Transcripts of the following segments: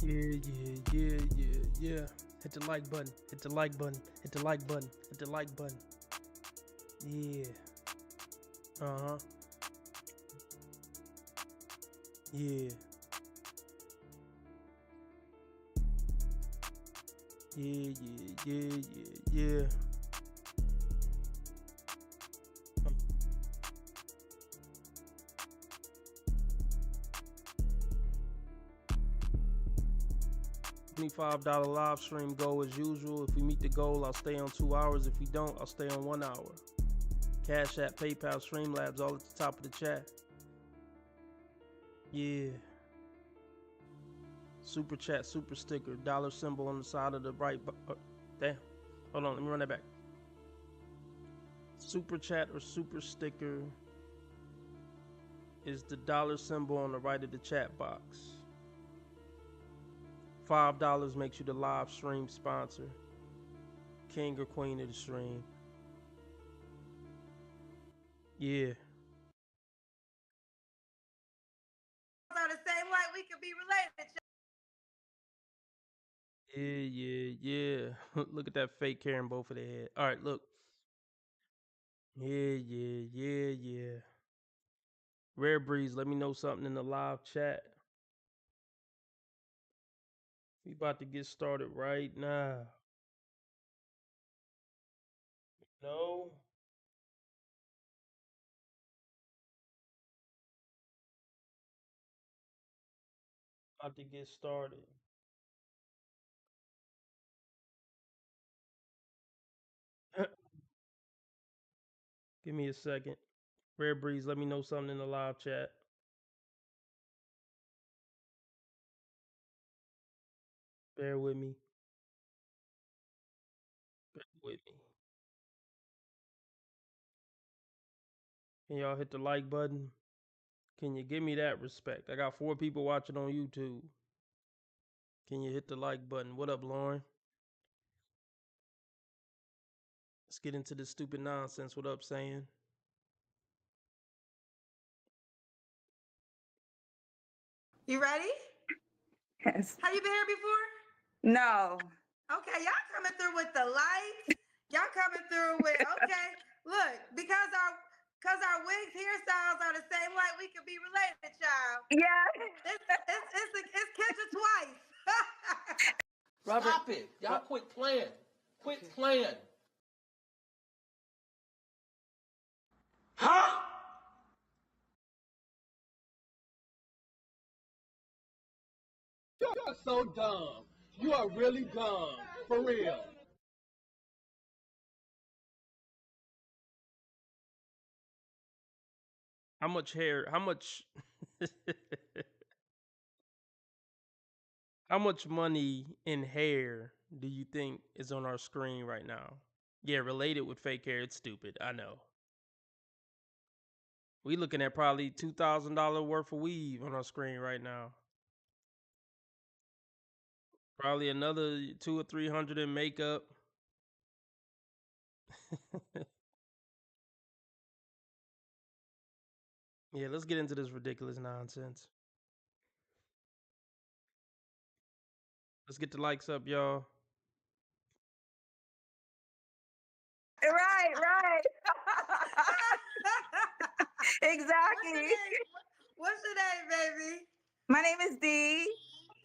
Yeah. Hit the like button. Hit the like button. Hit the like button. Hit the like button. Yeah. Uh-huh. Yeah. Yeah. $25 live stream goal as usual. If we meet the goal, I'll stay on 2 hours. If we don't, I'll stay on 1 hour. Cash App, PayPal, Streamlabs, all at the top of the chat. Yeah. Super chat, super sticker, dollar symbol on the side of the right. Damn. Hold on, let me run that back. Super chat or super sticker is the dollar symbol on the right of the chat box. $5 makes you the live stream sponsor. King or queen of the stream. Yeah. Are the same light, we could be related. Yeah. Look at that fake hair in both of their head. All right, look. Yeah. Rare Breeze, let me know something in the live chat. We about to get started right now. No. About to get started. Give me a second. Rare Breeze, let me know something in the live chat. Bear with me. Bear with me. Can y'all hit the like button? Can you give me that respect? I got 4 people watching on YouTube. Can you hit the like button? What up, Lauren? Let's get into this stupid nonsense. What up, saying? You ready? Yes. Have you been here before? No. Okay, y'all coming through with the lights. Y'all coming through with okay. Look, because our wigs hairstyles are the same light, we could be related, child. Yeah. It's Kendra twice. Robert, stop it. Y'all quit playing. Quit playing. Huh? You are so dumb. You are really dumb. For real. How much hair? How much? How much money in hair do you think is on our screen right now? Yeah, related with fake hair. It's stupid. I know. We looking at probably $2,000 worth of weave on our screen right now. Probably another 200 or 300 in makeup. Yeah, let's get into this ridiculous nonsense. Let's get the likes up, y'all. Right. Exactly. What's your name, baby? My name is Dee,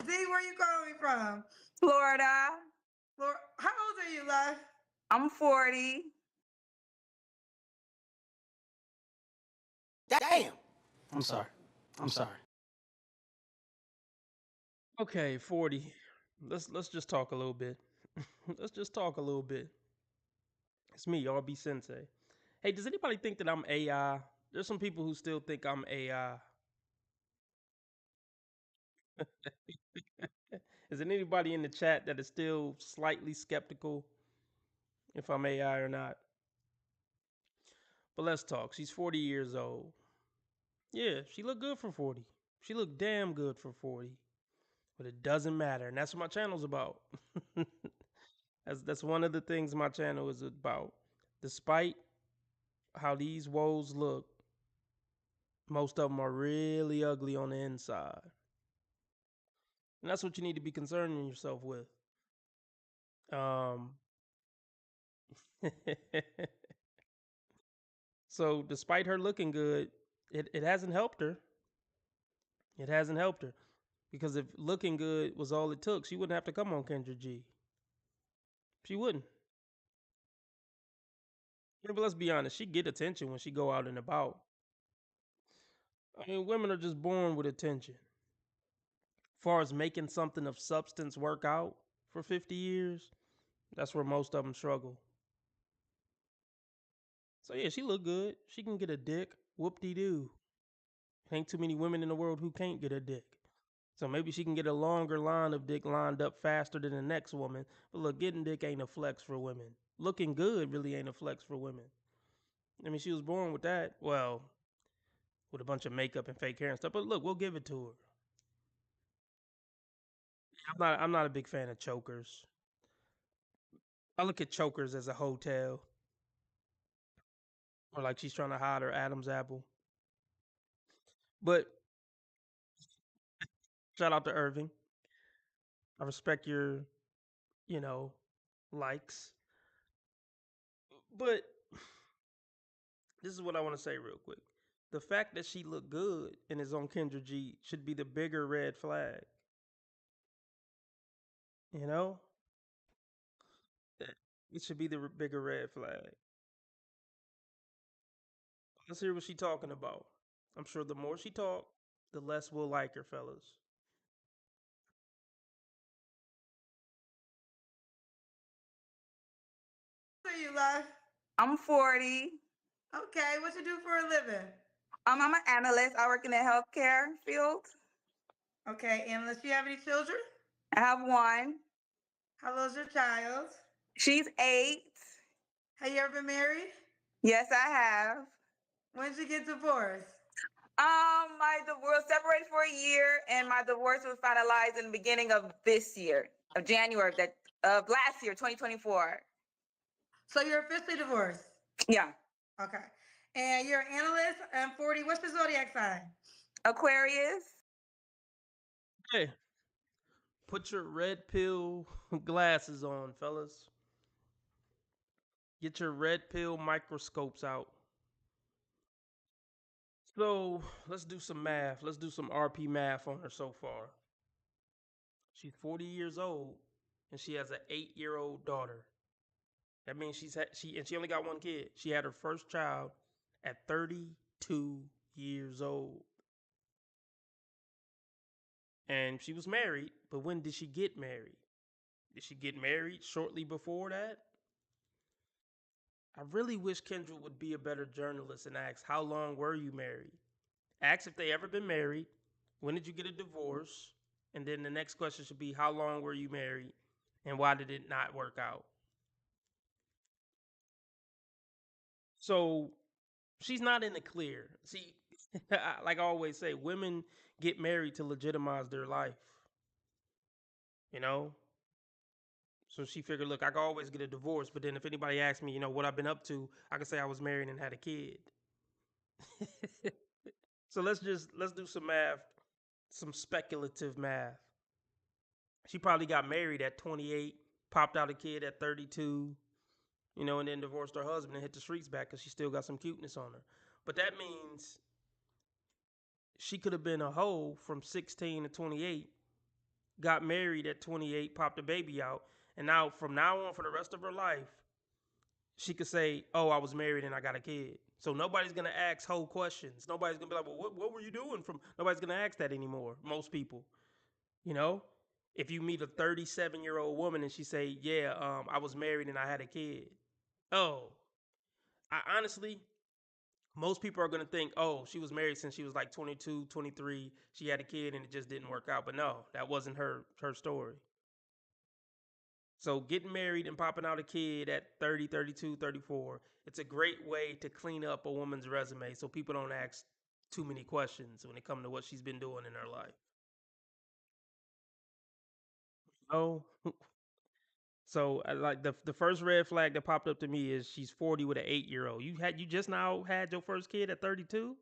D, where you calling me from? Florida. How old are you, love? I'm 40. Damn. I'm sorry. Okay, 40. Let's just talk a little bit. Let's just talk a little bit. It's me, RB Sensei. Hey, does anybody think that I'm AI? There's some people who still think I'm AI. Is there anybody in the chat that is still slightly skeptical if I'm AI or not? But let's talk. She's 40 years old. Yeah, she looked good for 40. She looked damn good for 40. But it doesn't matter, and that's what my channel's about. That's one of the things my channel is about. Despite how these woes look, most of them are really ugly on the inside. And that's what you need to be concerning yourself with. Um, so despite her looking good, it hasn't helped her. It hasn't helped her. Because if looking good was all it took, she wouldn't have to come on Kendra G. She wouldn't. Yeah, but let's be honest, she get attention when she go out and about. I mean, women are just born with attention. As far as making something of substance work out for 50 years, that's where most of them struggle. So yeah, she look good. She can get a dick. Whoop-de-doo. Ain't too many women in the world who can't get a dick. So maybe she can get a longer line of dick lined up faster than the next woman. But look, getting dick ain't a flex for women. Looking good really ain't a flex for women. I mean, she was born with that. Well, with a bunch of makeup and fake hair and stuff. But look, we'll give it to her. I'm not a big fan of chokers. I look at chokers as a hotel. Or like she's trying to hide her Adam's apple. But shout out to Irving. I respect your, you know, likes. But this is what I want to say real quick. The fact that she looked good and is on Kendra G should be the bigger red flag. You know? It should be the bigger red flag. Let's hear what she talking about. I'm sure the more she talk, the less we'll like her, fellas. How old are you, love? I'm 40. Okay, what you do for a living? I'm an analyst. I work in the healthcare field. Okay, and unless you have any children? I have one. How old's your child? She's 8. Have you ever been married? Yes, I have. When did you get divorced? My divorce separated for a year, and my divorce was finalized in the beginning of this year, of January of last year, 2024. So you're officially divorced? Yeah. Okay. And you're an analyst and 40. What's your zodiac sign? Aquarius. Hey, put your red pill glasses on, fellas. Get your red pill microscopes out. So let's do some math. Let's do some RP math on her so far. She's 40 years old and she has an 8-year-old daughter. That means she only got one kid. She had her first child at 32 years old. And she was married, but when did she get married? Did she get married shortly before that? I really wish Kendra would be a better journalist and ask, how long were you married? Ask if they ever been married. When did you get a divorce? And then the next question should be, how long were you married? And why did it not work out? So she's not in the clear. See, like I always say, women get married to legitimize their life. You know? So she figured, look, I can always get a divorce, but then if anybody asks me, what I've been up to, I can say I was married and had a kid. So let's do some math, some speculative math. She probably got married at 28, popped out a kid at 32, and then divorced her husband and hit the streets back because she still got some cuteness on her. But that means she could have been a hoe from 16 to 28, got married at 28, popped a baby out, and now from now on for the rest of her life, she could say, "Oh, I was married and I got a kid." So nobody's gonna ask hoe questions. Nobody's gonna be like, "Well, what were you doing from?" Nobody's gonna ask that anymore. Most people, you know. If you meet a 37-year-old woman and she say, "Yeah, I was married and I had a kid," oh, I honestly, most people are going to think, oh, she was married since she was like 22, 23. She had a kid and it just didn't work out. But no, that wasn't her story. So getting married and popping out a kid at 30, 32, 34, it's a great way to clean up a woman's resume so people don't ask too many questions when it comes to what she's been doing in her life. Oh, so like the first red flag that popped up to me is she's 40 with an 8-year-old. You just now had your first kid at 32?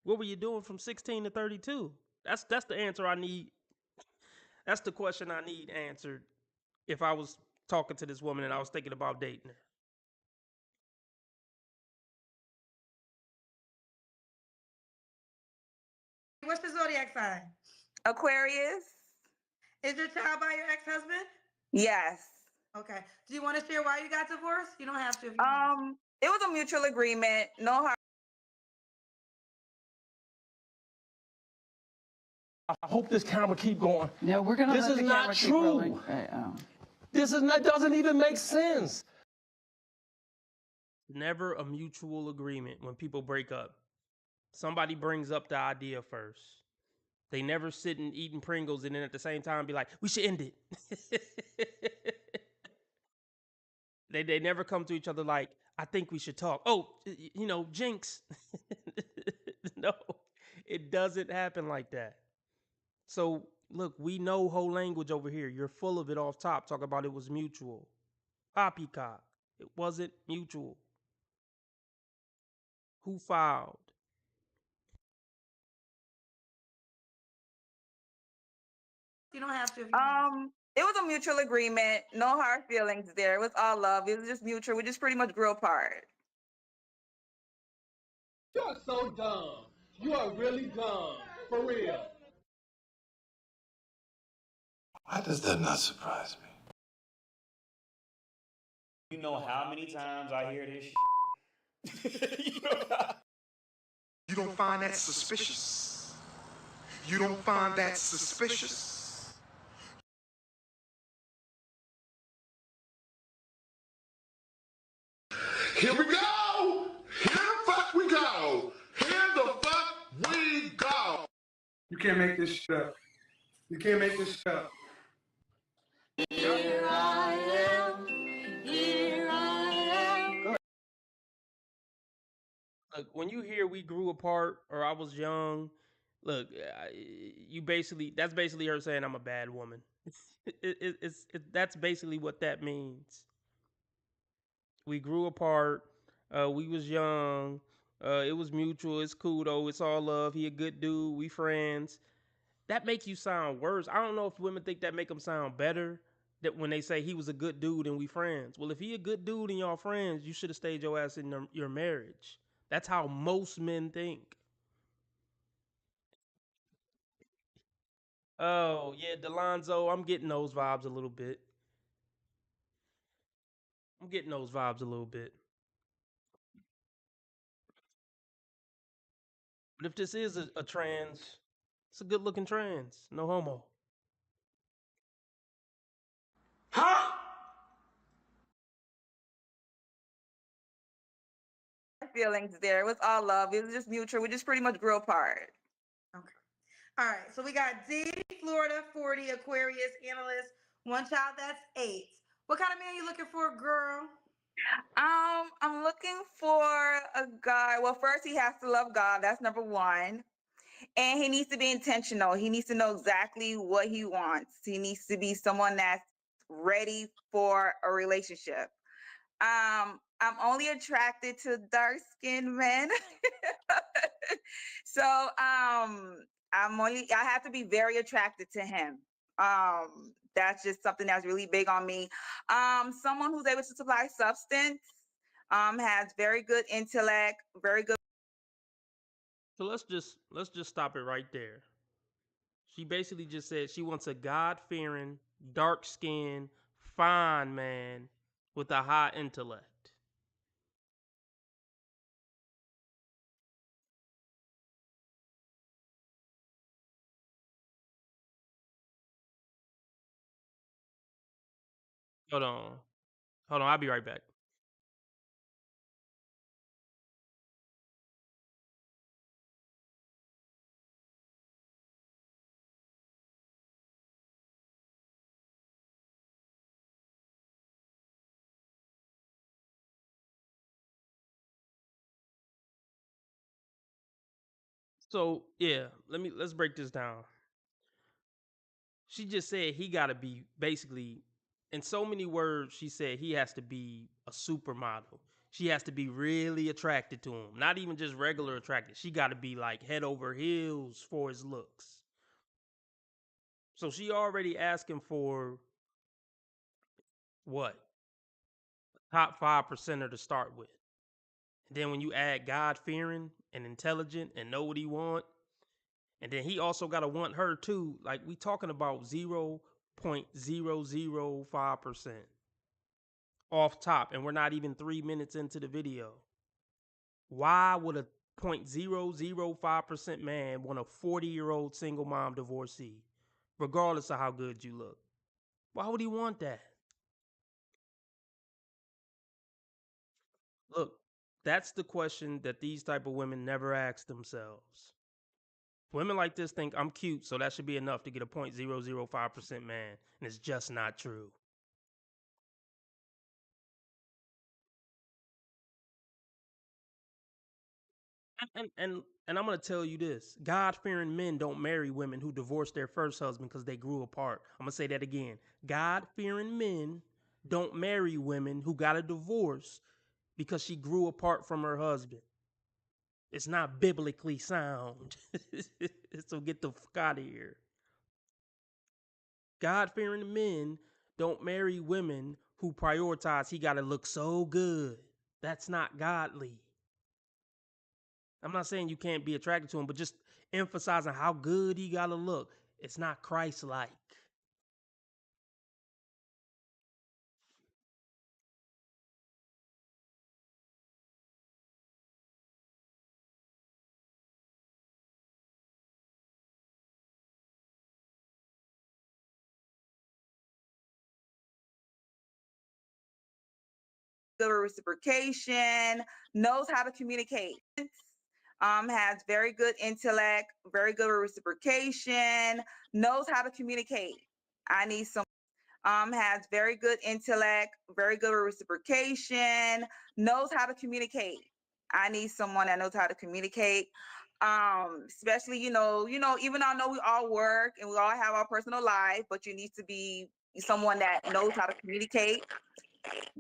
What were you doing from 16 to 32? That's the answer I need. That's the question I need answered if I was talking to this woman and I was thinking about dating her. What's your zodiac sign? Aquarius. Is your child by your ex-husband? Yes. Okay. Do you want to share why you got divorced? You don't have to if you want. It was a mutual agreement. No harm. I hope this camera keep going. No, we're gonna This let is the not camera keep true. rolling. This is not doesn't even make sense. Never a mutual agreement when people break up. Somebody brings up the idea first. They never sit and eating Pringles and then at the same time be like, we should end it. They never come to each other like, I think we should talk. Oh, jinx. No, it doesn't happen like that. So look, we know whole language over here. You're full of it off top. Talk about it was mutual. Poppycock. It wasn't mutual. Who filed? You don't have to if you want. It was a mutual agreement. No hard feelings there. It was all love. It was just mutual. We just pretty much grew apart. You are so dumb. You are really dumb. For real. Why does that not surprise me? You know how many times I hear this shit? You don't find that suspicious? You don't find that suspicious? Here we go! Here the fuck we go! Here the fuck we go! You can't make this shit up. You can't make this shit up. Here I am. Here I am. Look, when you hear we grew apart or I was young, look, that's basically her saying I'm a bad woman. That's basically what that means. We grew apart. We was young. It was mutual. It's cool though. It's all love. He a good dude. We friends. That makes you sound worse. I don't know if women think that make them sound better. That when they say he was a good dude and we friends. Well, if he a good dude and y'all friends, you should have stayed your ass in your marriage. That's how most men think. Oh yeah, Delonzo, I'm getting those vibes a little bit. I'm getting those vibes a little bit. But if this is a trans, it's a good looking trans. No homo. Huh? Feelings there. It was all love. It was just mutual. We just pretty much grew apart. Okay. All right. So we got D, Florida, 40, Aquarius, analyst, one child that's 8. What kind of man you looking for, girl? I'm looking for a guy. Well, first he has to love God. That's number one. And he needs to be intentional. He needs to know exactly what he wants. He needs to be someone that's ready for a relationship. I'm only attracted to dark-skinned men. So I have to be very attracted to him. That's just something that's really big on me. Someone who's able to supply substance, has very good intellect, very good. So let's just stop it right there. She basically just said she wants a God-fearing, dark-skinned, fine man with a high intellect. Hold on. Hold on, I'll be right back. So yeah, let's break this down. She just said he gotta be basically, in so many words, she said he has to be a supermodel. She has to be really attracted to him. Not even just regular attracted. She gotta be like head over heels for his looks. So she already asking for what? Top 5% to start with. And then when you add God fearing and intelligent and know what he want, and then he also gotta want her too. Like we talking about 0.005% off top, and we're not even 3 minutes into the video. Why would a 0.005% man want a 40-year-old single mom divorcee, regardless of how good you look? Why would he want that? Look, that's the question that these type of women never ask themselves. Women like this think I'm cute, so that should be enough to get a 0.005% man, and it's just not true. And I'm gonna tell you this: God-fearing men don't marry women who divorced their first husband because they grew apart. I'm gonna say that again: God-fearing men don't marry women who got a divorce because she grew apart from her husband. It's not biblically sound. So get the fuck out of here. God-fearing men don't marry women who prioritize he gotta look so good. That's not godly. I'm not saying you can't be attracted to him, but just emphasizing how good he gotta look. It's not Christ-like. Good reciprocation, knows how to communicate. Has very good intellect, very good reciprocation, knows how to communicate. I need some. Has very good intellect, very good reciprocation, knows how to communicate. I need someone that knows how to communicate. Especially, even though I know we all work and we all have our personal life, but you need to be someone that knows how to communicate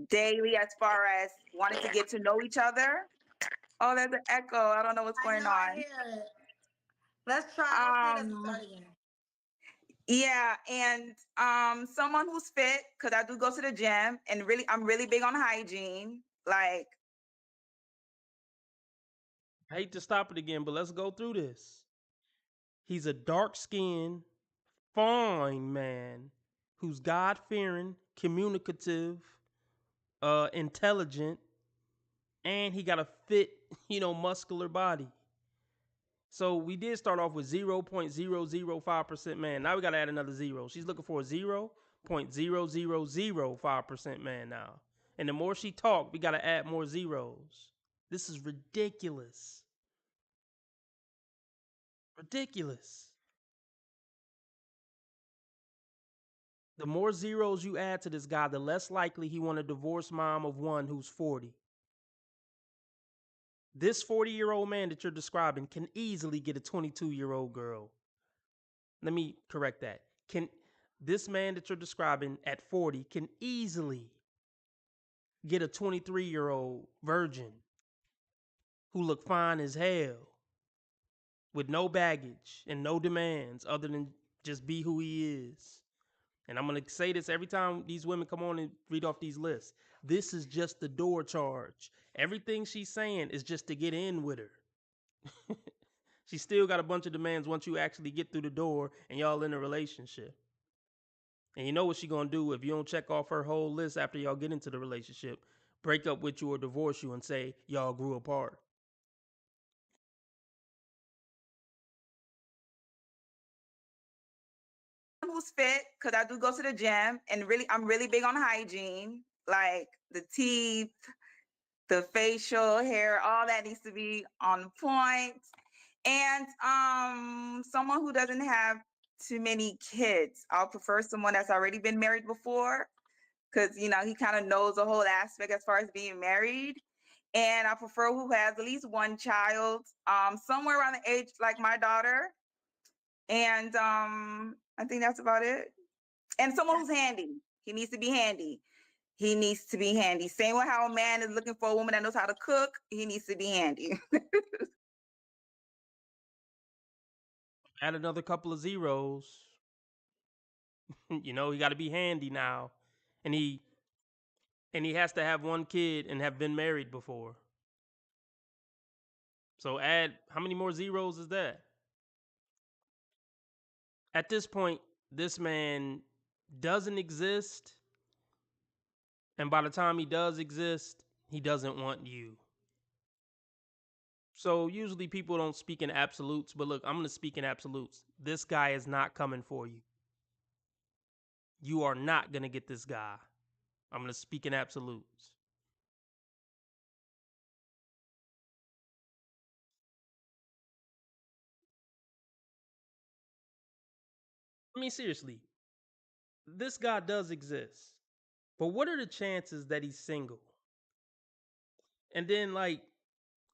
daily as far as wanting to get to know each other. Oh, there's an echo. I don't know what's going I on. hear it. Let's try. Hopefully it doesn't start again. Yeah, and someone who's fit, because I do go to the gym, and I'm really big on hygiene. Like, I hate to stop it again, but let's go through this. He's a dark-skinned, fine man who's God-fearing, communicative, intelligent, and he got a fit, muscular body. So we did start off with 0.005% man. Now we got to add another zero. She's looking for a 0.0005% man now. And the more she talk, we got to add more zeros. This is ridiculous. Ridiculous. The more zeros you add to this guy, the less likely he want a divorced mom of one who's 40. This 40-year-old man that you're describing can easily get a 22-year-old girl. Let me correct that. This man that you're describing at 40 can easily get a 23-year-old virgin who look fine as hell with no baggage and no demands other than just be who he is. And I'm going to say this every time these women come on and read off these lists. This is just the door charge. Everything she's saying is just to get in with her. She still got a bunch of demands once you actually get through the door and y'all in a relationship. And you know what she gonna do if you don't check off her whole list after y'all get into the relationship? Break up with you or divorce you and say y'all grew apart. who's fit, because I do go to the gym, and I'm really big on hygiene. Like the teeth, the facial hair, all that needs to be on point. And someone who doesn't have too many kids. I'll prefer someone that's already been married before, because he kind of knows the whole aspect as far as being married. And I prefer who has at least one child, somewhere around the age like my daughter. And I think that's about it. And someone who's handy. He needs to be handy. He needs to be handy. Same with how a man is looking for a woman that knows how to cook. He needs to be handy. Add another couple of zeros. You know, he got to be handy now, and he has to have one kid and have been married before. So add how many more zeros is that? At this point, this man doesn't exist, and by the time he does exist, he doesn't want you. So usually people don't speak in absolutes, but look, I'm going to speak in absolutes. This guy is not coming for you. You are not going to get this guy. I'm going to speak in absolutes. I mean, seriously, this guy does exist. But what are the chances that he's single? And then, like,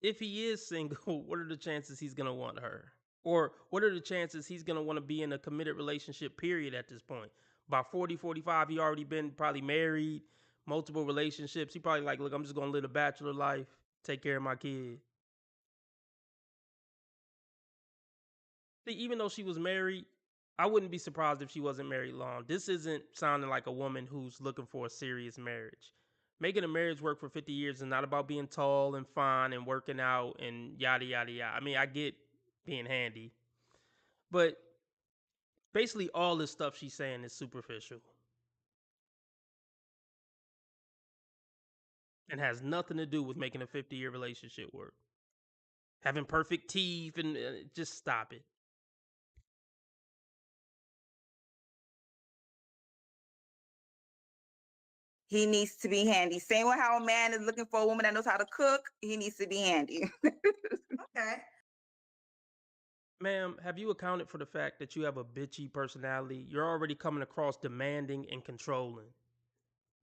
if he is single, what are the chances he's going to want her? Or what are the chances he's going to want to be in a committed relationship, period, at this point? By 40, 45, he already been probably married, multiple relationships. He probably like, look, I'm just going to live a bachelor life, take care of my kid. See, even though she was married, I wouldn't be surprised if she wasn't married long. This isn't sounding like a woman who's looking for a serious marriage. Making a marriage work for 50 years is not about being tall and fine and working out and yada, yada, yada. I mean, I get being handy, but basically all this stuff she's saying is superficial and has nothing to do with making a 50-year relationship work. Having perfect teeth and just stop it. He needs to be handy. Same with how a man is looking for a woman that knows how to cook. He needs to be handy. Okay. Ma'am, have you accounted for the fact that you have a bitchy personality? You're already coming across demanding and controlling.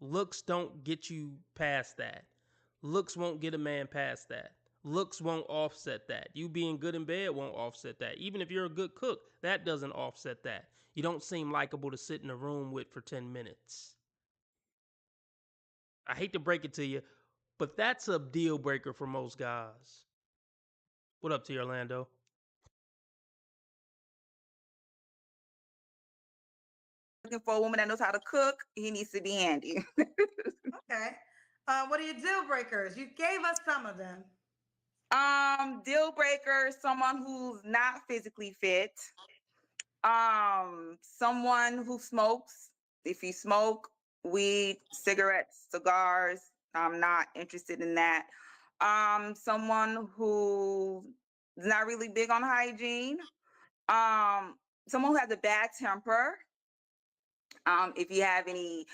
Looks don't get you past that. Looks won't get a man past that. Looks won't offset that. You being good in bed won't offset that. Even if you're a good cook, that doesn't offset that. You don't seem likable to sit in a room with for 10 minutes. I hate to break it to you, but that's a deal breaker for most guys. What up to you, Orlando? Looking for a woman that knows how to cook. He needs to be handy. Okay. What are your deal breakers? You gave us some of them. Deal breaker, someone who's not physically fit. Someone who smokes. If you smoke weed, cigarettes, cigars, I'm not interested in that. Someone who is not really big on hygiene. Someone who has a bad temper. If you have any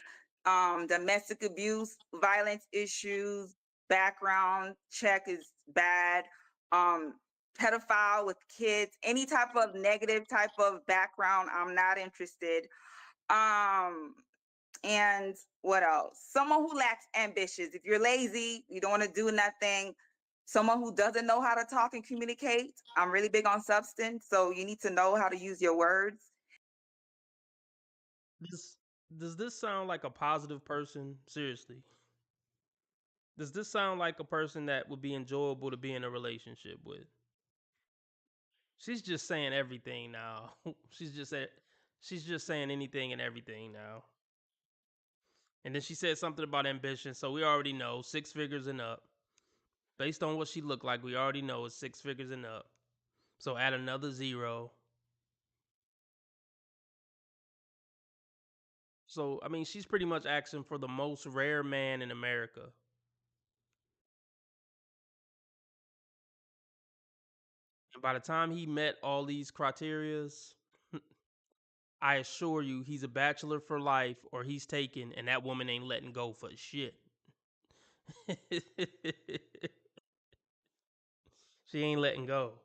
domestic abuse, violence issues, background check is bad. Pedophile with kids, any type of negative type of background, I'm not interested. And what else? Someone who lacks ambitions. If you're lazy, you don't want to do nothing. Someone who doesn't know how to talk and communicate. I'm really big on substance, so you need to know how to use your words. This does this sound like a positive person? Seriously. Does this sound like a person that would be enjoyable to be in a relationship with? She's just saying everything now. She's just saying anything and everything now. And then she said something about ambition, so we already know 6 figures and up. Based on what she looked like, we already know it's 6 figures and up. So add another zero. So I mean, she's pretty much asking for the most rare man in America. And by the time he met all these criterias, I assure you he's a bachelor for life or he's taken and that woman ain't letting go for shit. She ain't letting go.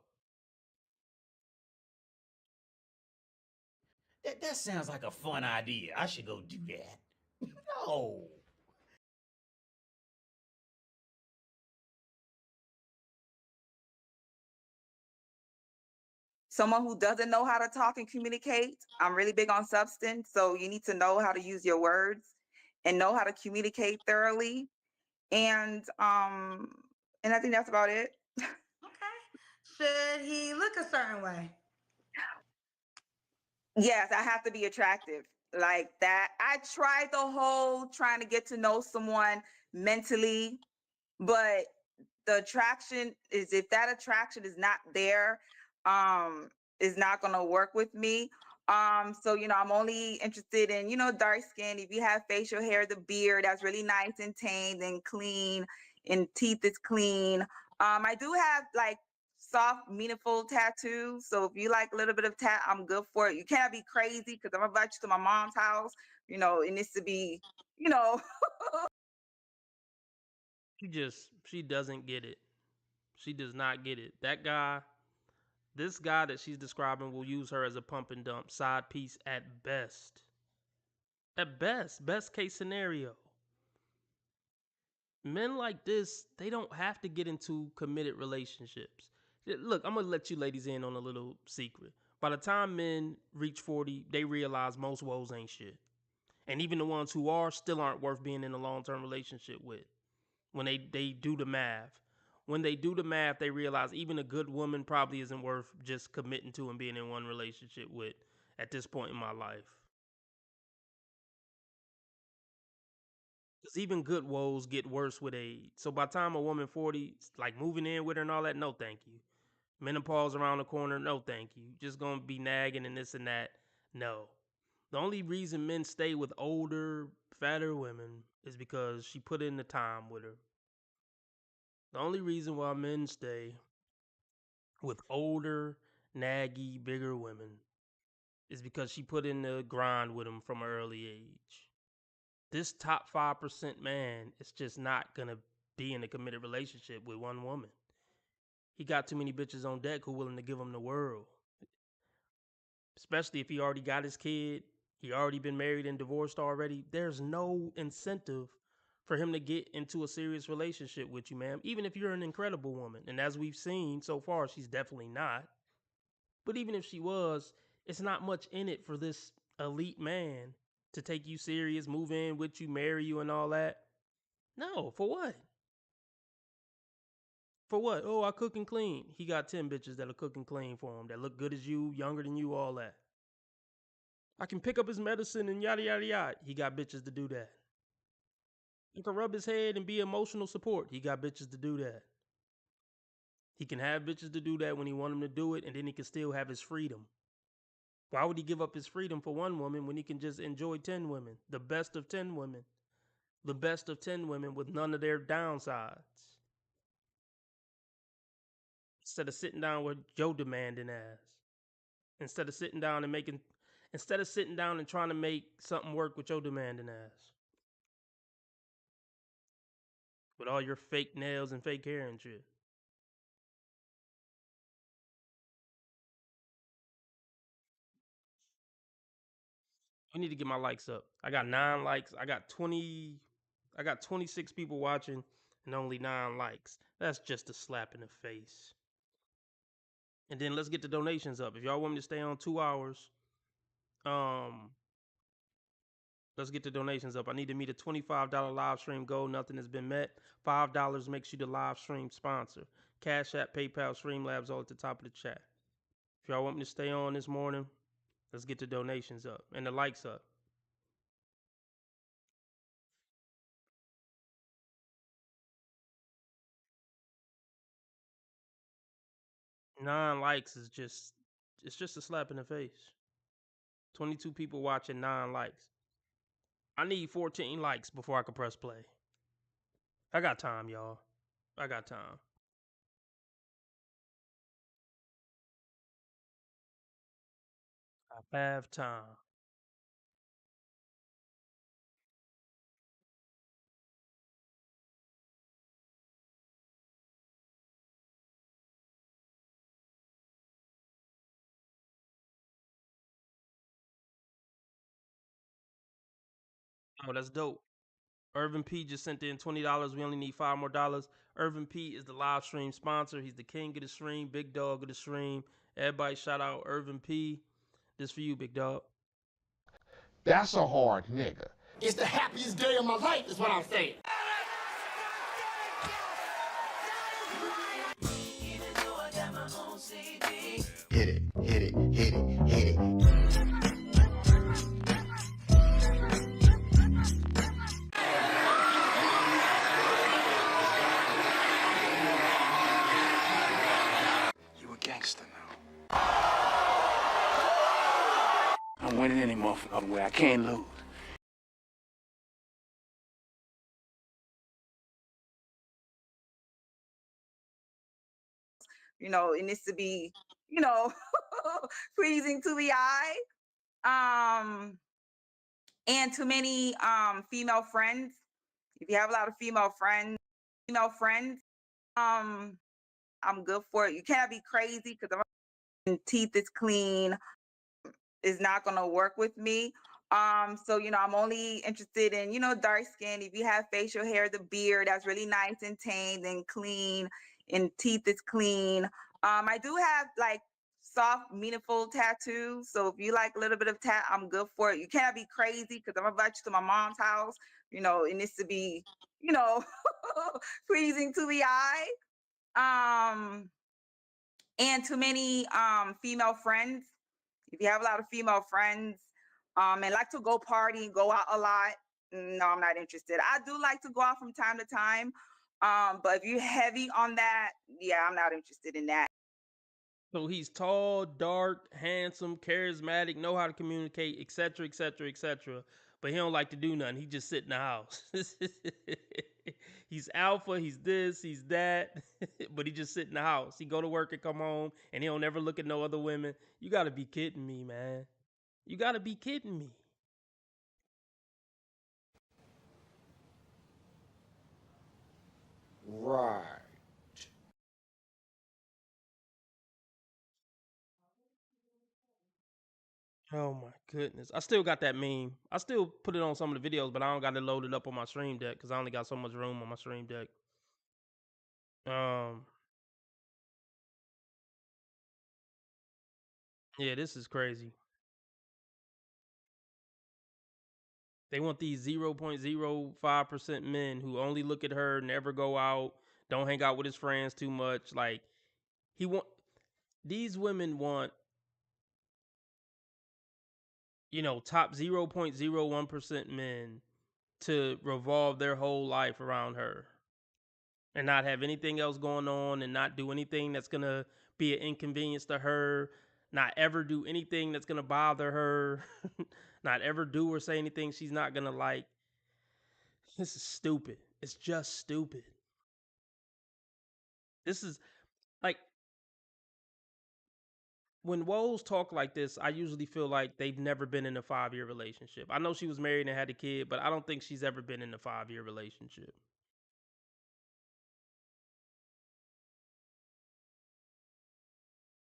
That sounds like a fun idea. I should go do that. No. Someone who doesn't know how to talk and communicate. I'm really big on substance, so you need to know how to use your words and know how to communicate thoroughly. And I think that's about it. Okay. Should he look a certain way? Yes, I have to be attractive. like that. I tried the whole trying to get to know someone mentally, but the attraction is, if that attraction is not there, is not gonna work with me. So I'm only interested in, dark skin. If you have facial hair, the beard that's really nice and tamed and clean, and teeth is clean. I do have like soft, meaningful tattoos. So if you like a little bit of I'm good for it. You cannot be crazy because I'm about you to my mom's house. It needs to be, you know. She doesn't get it. She does not get it. This guy that she's describing will use her as a pump and dump side piece at best. At best case scenario. Men like this, they don't have to get into committed relationships. Look, I'm going to let you ladies in on a little secret. By the time men reach 40, they realize most woes ain't shit. And even the ones who are still aren't worth being in a long-term relationship with. When they do the math. When they do the math, they realize even a good woman probably isn't worth just committing to and being in one relationship with at this point in my life. Because even good woes get worse with age. So by the time a woman 40, like moving in with her and all that, no thank you. Menopause around the corner, no thank you. Just gonna be nagging and this and that, no. The only reason men stay with older, fatter women is because she put in the time with her. The only reason why men stay with older, naggy, bigger women is because she put in the grind with them from an early age. This top 5% man is just not going to be in a committed relationship with one woman. He got too many bitches on deck who are willing to give him the world. Especially if he already got his kid, he already been married and divorced already. There's no incentive for him to get into a serious relationship with you, ma'am. Even if you're an incredible woman. And as we've seen so far, she's definitely not. But even if she was, it's not much in it for this elite man to take you serious, move in with you, marry you and all that. No, for what? For what? Oh, I cook and clean. He got 10 bitches that'll cook and clean for him, that look good as you, younger than you, all that. I can pick up his medicine and yada, yada, yada. He got bitches to do that. He can rub his head and be emotional support. He got bitches to do that. He can have bitches to do that when he want them to do it, and then he can still have his freedom. Why would he give up his freedom for one woman when he can just enjoy 10 women? The best of 10 women. The best of 10 women with none of their downsides. Instead of sitting down with your demanding ass. Instead of sitting down and trying to make something work with your demanding ass. With all your fake nails and fake hair and shit. I need to get my likes up. I got 9 likes. I got 26 people watching and only 9 likes. That's just a slap in the face. And then let's get the donations up. If y'all want me to stay on 2 hours, let's get the donations up. I need to meet a $25 live stream goal. Nothing has been met. $5 makes you the live stream sponsor. Cash App, PayPal, Streamlabs, all at the top of the chat. If y'all want me to stay on this morning, let's get the donations up and the likes up. 9 likes is just a slap in the face. 22 people watching, 9 likes. I need 14 likes before I can press play. I got time, y'all. I got time. I have time. Oh, that's dope. Irvin P just sent in $20. We only need $5 more. Irvin P is the live stream sponsor. He's the king of the stream, big dog of the stream. Everybody shout out Irvin P. This for you, big dog. That's a hard nigga. It's the happiest day of my life, is what I'm saying. Hit it, hit it, hit it, hit it. winning any motherfucking way. I can't lose. You know, it needs to be, pleasing to the eye. And too many female friends. If you have a lot of female friends, um, I'm good for it. You cannot be crazy because my teeth is clean is not gonna work with me. So I'm only interested in, dark skin. If you have facial hair, the beard that's really nice and tamed and clean, and teeth is clean. I do have like soft, meaningful tattoos. So if you like a little bit of tat, I'm good for it. You cannot be crazy because I'm about you to my mom's house. It needs to be, you know, pleasing to the eye. And too many female friends. If you have a lot of female friends and like to go party and go out a lot, no, I'm not interested. I do like to go out from time to time, but if you're heavy on that, yeah, I'm not interested in that. So he's tall, dark, handsome, charismatic, know how to communicate, etc., etc., etc. But he don't like to do nothing. He just sit in the house. He's alpha. He's this. He's that. But he just sit in the house. He go to work and come home, and he don't ever look at no other women. You got to be kidding me, man. You got to be kidding me. Right. Oh my goodness. I still got that meme. I still put it on some of the videos, but I don't got it loaded up on my stream deck because I only got so much room on my stream deck. Yeah, this is crazy. They want these 0.05% men who only look at her, never go out, don't hang out with his friends too much. Like these women want, top 0.01% men to revolve their whole life around her and not have anything else going on and not do anything that's going to be an inconvenience to her, not ever do anything that's going to bother her, not ever do or say anything she's not going to like. This is stupid. It's just stupid. This is like when woes talk like this, I usually feel like they've never been in a 5-year relationship. I know she was married and had a kid, but I don't think she's ever been in a 5-year relationship.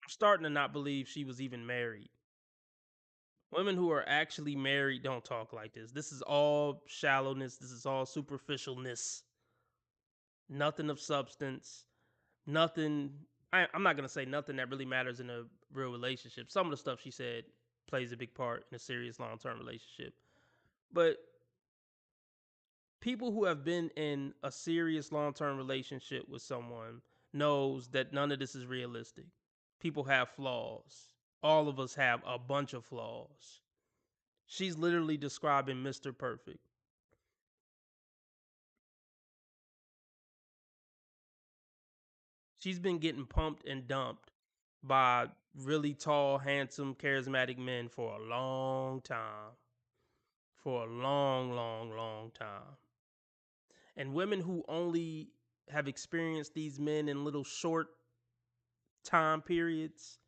I'm starting to not believe she was even married. Women who are actually married don't talk like this. This is all shallowness. This is all superficialness. Nothing of substance. Nothing. I'm not going to say nothing that really matters in a real relationship. Some of the stuff she said plays a big part in a serious long term relationship. But people who have been in a serious long term relationship with someone knows that none of this is realistic. People have flaws. All of us have a bunch of flaws. She's literally describing Mr. Perfect. She's been getting pumped and dumped by really tall, handsome, charismatic men for a long time. For a long, long, long time. And women who only have experienced these men in little short time periods,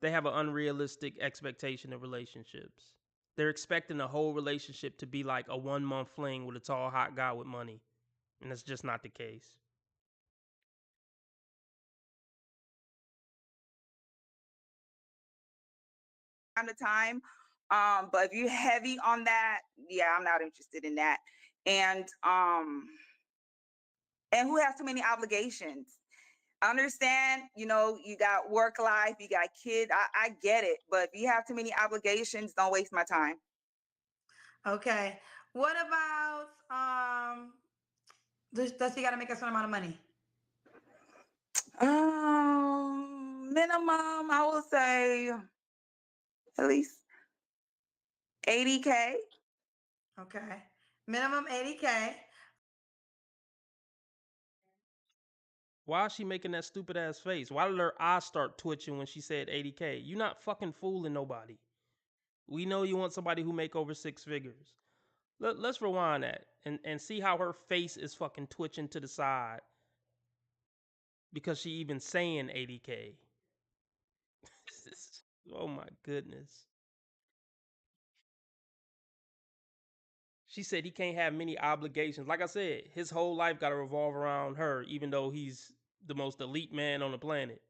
they have an unrealistic expectation of relationships. They're expecting a whole relationship to be like a 1-month fling with a tall, hot guy with money. And that's just not the case. Time to time. But if you're heavy on that, yeah, I'm not interested in that. And who has too many obligations? I understand, you got work life, you got kids. I get it, but if you have too many obligations, don't waste my time. Okay. What about does he got to make a certain amount of money? Minimum, I would say at least 80K. Okay. Minimum 80K. Why is she making that stupid ass face? Why did her eyes start twitching when she said 80K? You're not fucking fooling nobody. We know you want somebody who make over 6 figures. Let's rewind that and see how her face is fucking twitching to the side because she even saying 80K. Oh my goodness. She said he can't have many obligations. Like I said, his whole life got to revolve around her, even though he's the most elite man on the planet.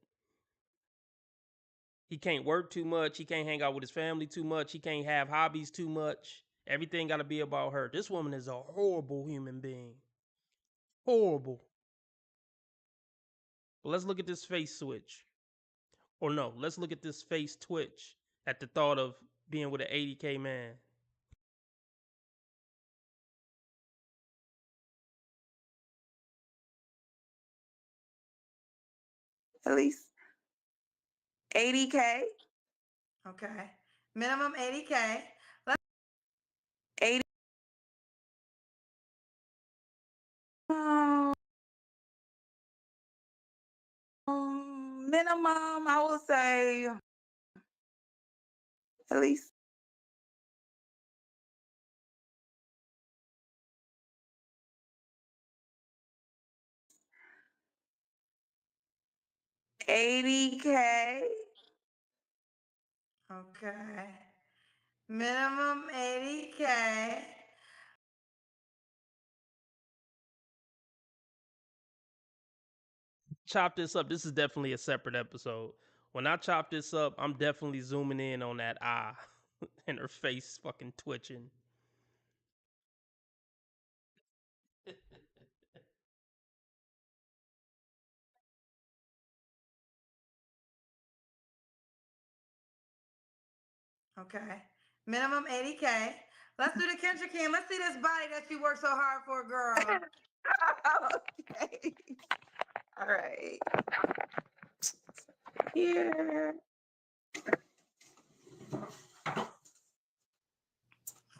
He can't work too much. He can't hang out with his family too much. He can't have hobbies too much. Everything got to be about her. This woman is a horrible human being. Horrible. But let's look at this face switch. Or no, let's look at this face twitch at the thought of being with an 80K man. At least 80K. Okay. Minimum 80K. 80. Minimum, I will say at least 80K. Okay. Minimum 80K. Chop this up. This is definitely a separate episode. When I chop this up, I'm definitely zooming in on that eye and her face fucking twitching. Okay. Minimum 80K. Let's do the Kendra Kim. Let's see this body that you worked so hard for, girl. Okay. All right. Here.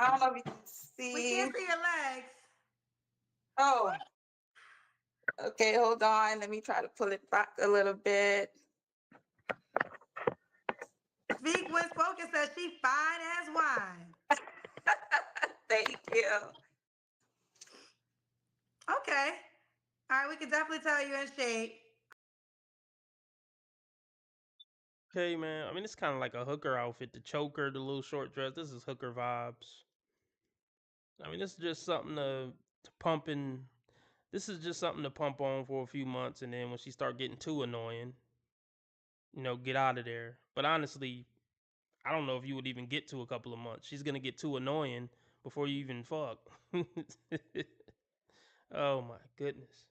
I don't know if you can see. We can't see your legs. Oh. Okay, hold on. Let me try to pull it back a little bit. Speak when spoken says she fine as wine. Thank you. Okay. All right, we can definitely tell you in shape. Okay, man. I mean, it's kind of like a hooker outfit. The choker, the little short dress. This is hooker vibes. I mean, this is just something to pump in. This is just something to pump on for a few months, and then when she start getting too annoying, get out of there. But honestly, I don't know if you would even get to a couple of months. She's gonna get too annoying before you even fuck. Oh my goodness.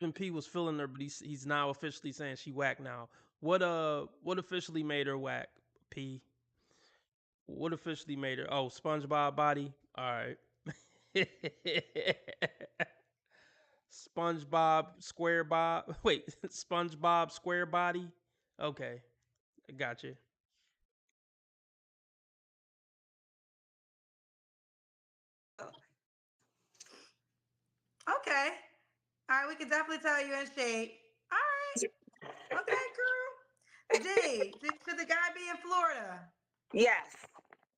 Even P was feeling her, but he's now officially saying she whack now. What officially made her whack? P. What officially made her? Oh, SpongeBob body. All right. SpongeBob square bob. Wait, SpongeBob square body. Okay, I got you. Okay. All right, we can definitely tell you in shape. All right. Okay, girl. D, should the guy be in Florida? Yes.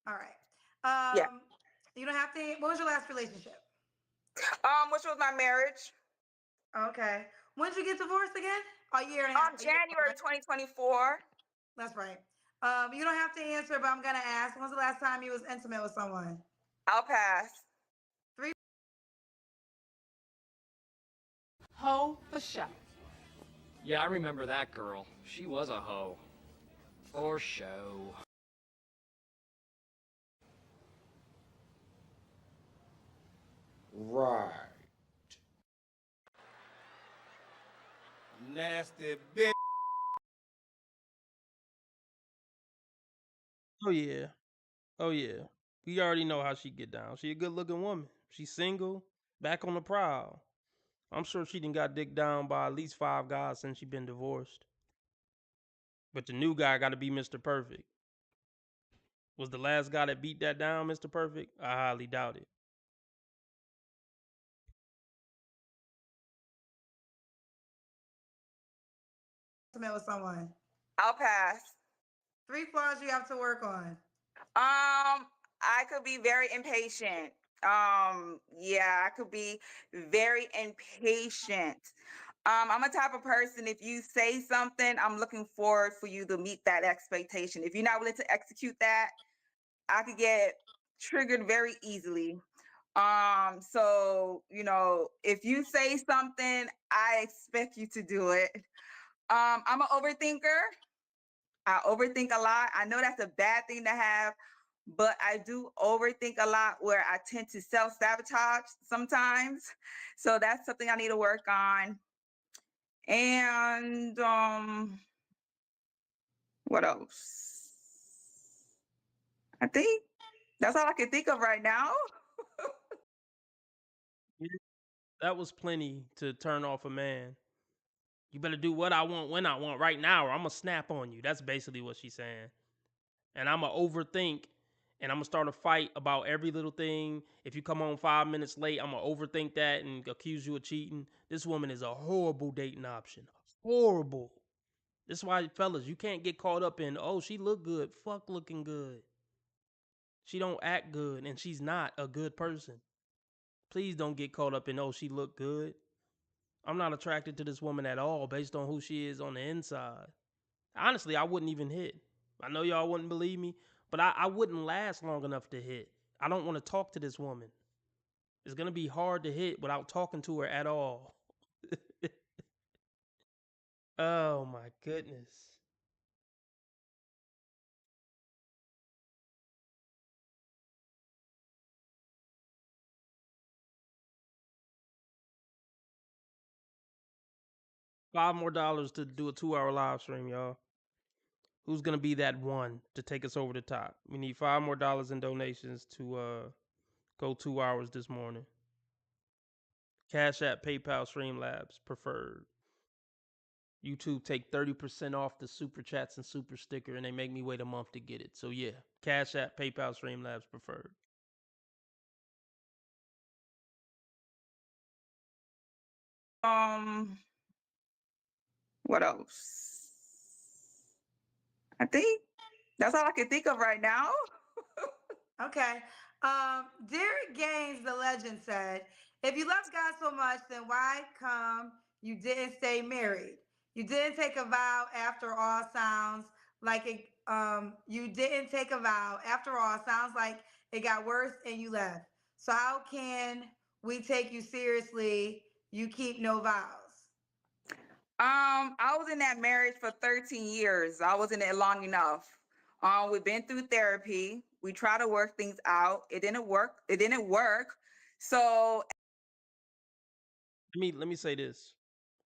All right. Yeah. You don't have to. What was your last relationship? Which was my marriage. Okay. When did you get divorced again? A year and a half. January 2024. That's right. You don't have to answer, but I'm gonna ask. When's the last time you was intimate with someone? I'll pass. Hoe for sure. Yeah, I remember that girl. She was a hoe. For show. Right. Nasty bitch. Oh yeah. Oh yeah. We already know how she get down. She a good looking woman. She's single, back on the prowl. I'm sure she done got dicked down by at least 5 guys since she been divorced. But the new guy got to be Mr. Perfect. Was the last guy that beat that down Mr. Perfect? I highly doubt it. with someone? I'll pass. 3 flaws you have to work on. I could be very impatient. Yeah, I could be very impatient. I'm a type of person, if you say something, I'm looking forward for you to meet that expectation. If you're not willing to execute that, I could get triggered very easily. So, if you say something, I expect you to do it. I'm an overthinker. I overthink a lot. I know that's a bad thing to have, but I do overthink a lot where I tend to self-sabotage sometimes. So that's something I need to work on. And what else? I think that's all I can think of right now. That was plenty to turn off a man. You better do what I want when I want right now, or I'm gonna snap on you. That's basically what she's saying. And I'm gonna overthink, and I'm gonna start a fight about every little thing. If you come home 5 minutes late, I'm gonna overthink that and accuse you of cheating. This woman is a horrible dating option. Horrible. This is why, fellas, you can't get caught up in, oh, she look good. Fuck looking good. She don't act good, and she's not a good person. Please don't get caught up in, oh, she look good. I'm not attracted to this woman at all based on who she is on the inside. Honestly, I wouldn't even hit. I know y'all wouldn't believe me, but I wouldn't last long enough to hit. I don't want to talk to this woman. It's going to be hard to hit without talking to her at all. Oh my goodness. $5 more to do a 2-hour live stream, y'all. Who's going to be that one to take us over the top? We need $5 more in donations to go 2 hours this morning. Cash App, PayPal, Streamlabs, preferred. YouTube take 30% off the super chats and super sticker, and they make me wait a month to get it. So yeah, Cash App, PayPal, Streamlabs, preferred. What else? I think that's all I can think of right now. Okay. Derek Gaines, the legend, said, if you love God so much, then why come you didn't stay married? You didn't take a vow after all sounds like it you didn't take a vow after all sounds like it got worse and you left. So how can we take you seriously? You keep no vows. I was in that marriage for 13 years. I was in it long enough. We've been through therapy. We try to work things out. It didn't work. So Let me say this.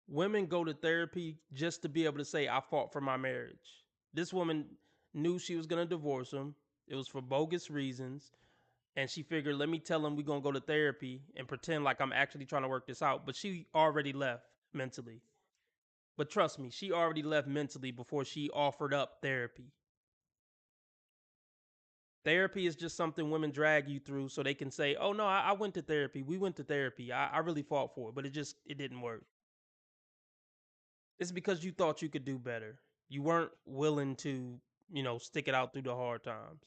Women go to therapy just to be able to say, I fought for my marriage. This woman knew she was going to divorce him. It was for bogus reasons. And she figured, let me tell him we're going to go to therapy and pretend like I'm actually trying to work this out. But she already left mentally. But trust me, she already left mentally before she offered up therapy. Therapy is just something women drag you through so they can say, oh no, I went to therapy. We went to therapy. I really fought for it, but it didn't work. It's because you thought you could do better. You weren't willing to, stick it out through the hard times.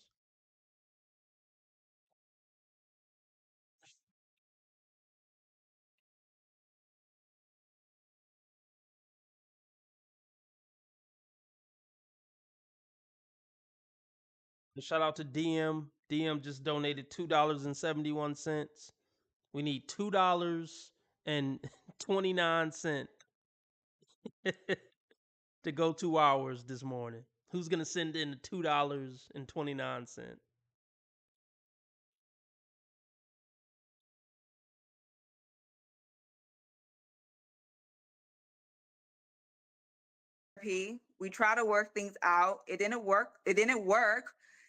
Shout out to DM. DM just donated $2.71. We need $2.29 to go 2 hours this morning. Who's gonna send in the $2.29? we try to work things out. It didn't work.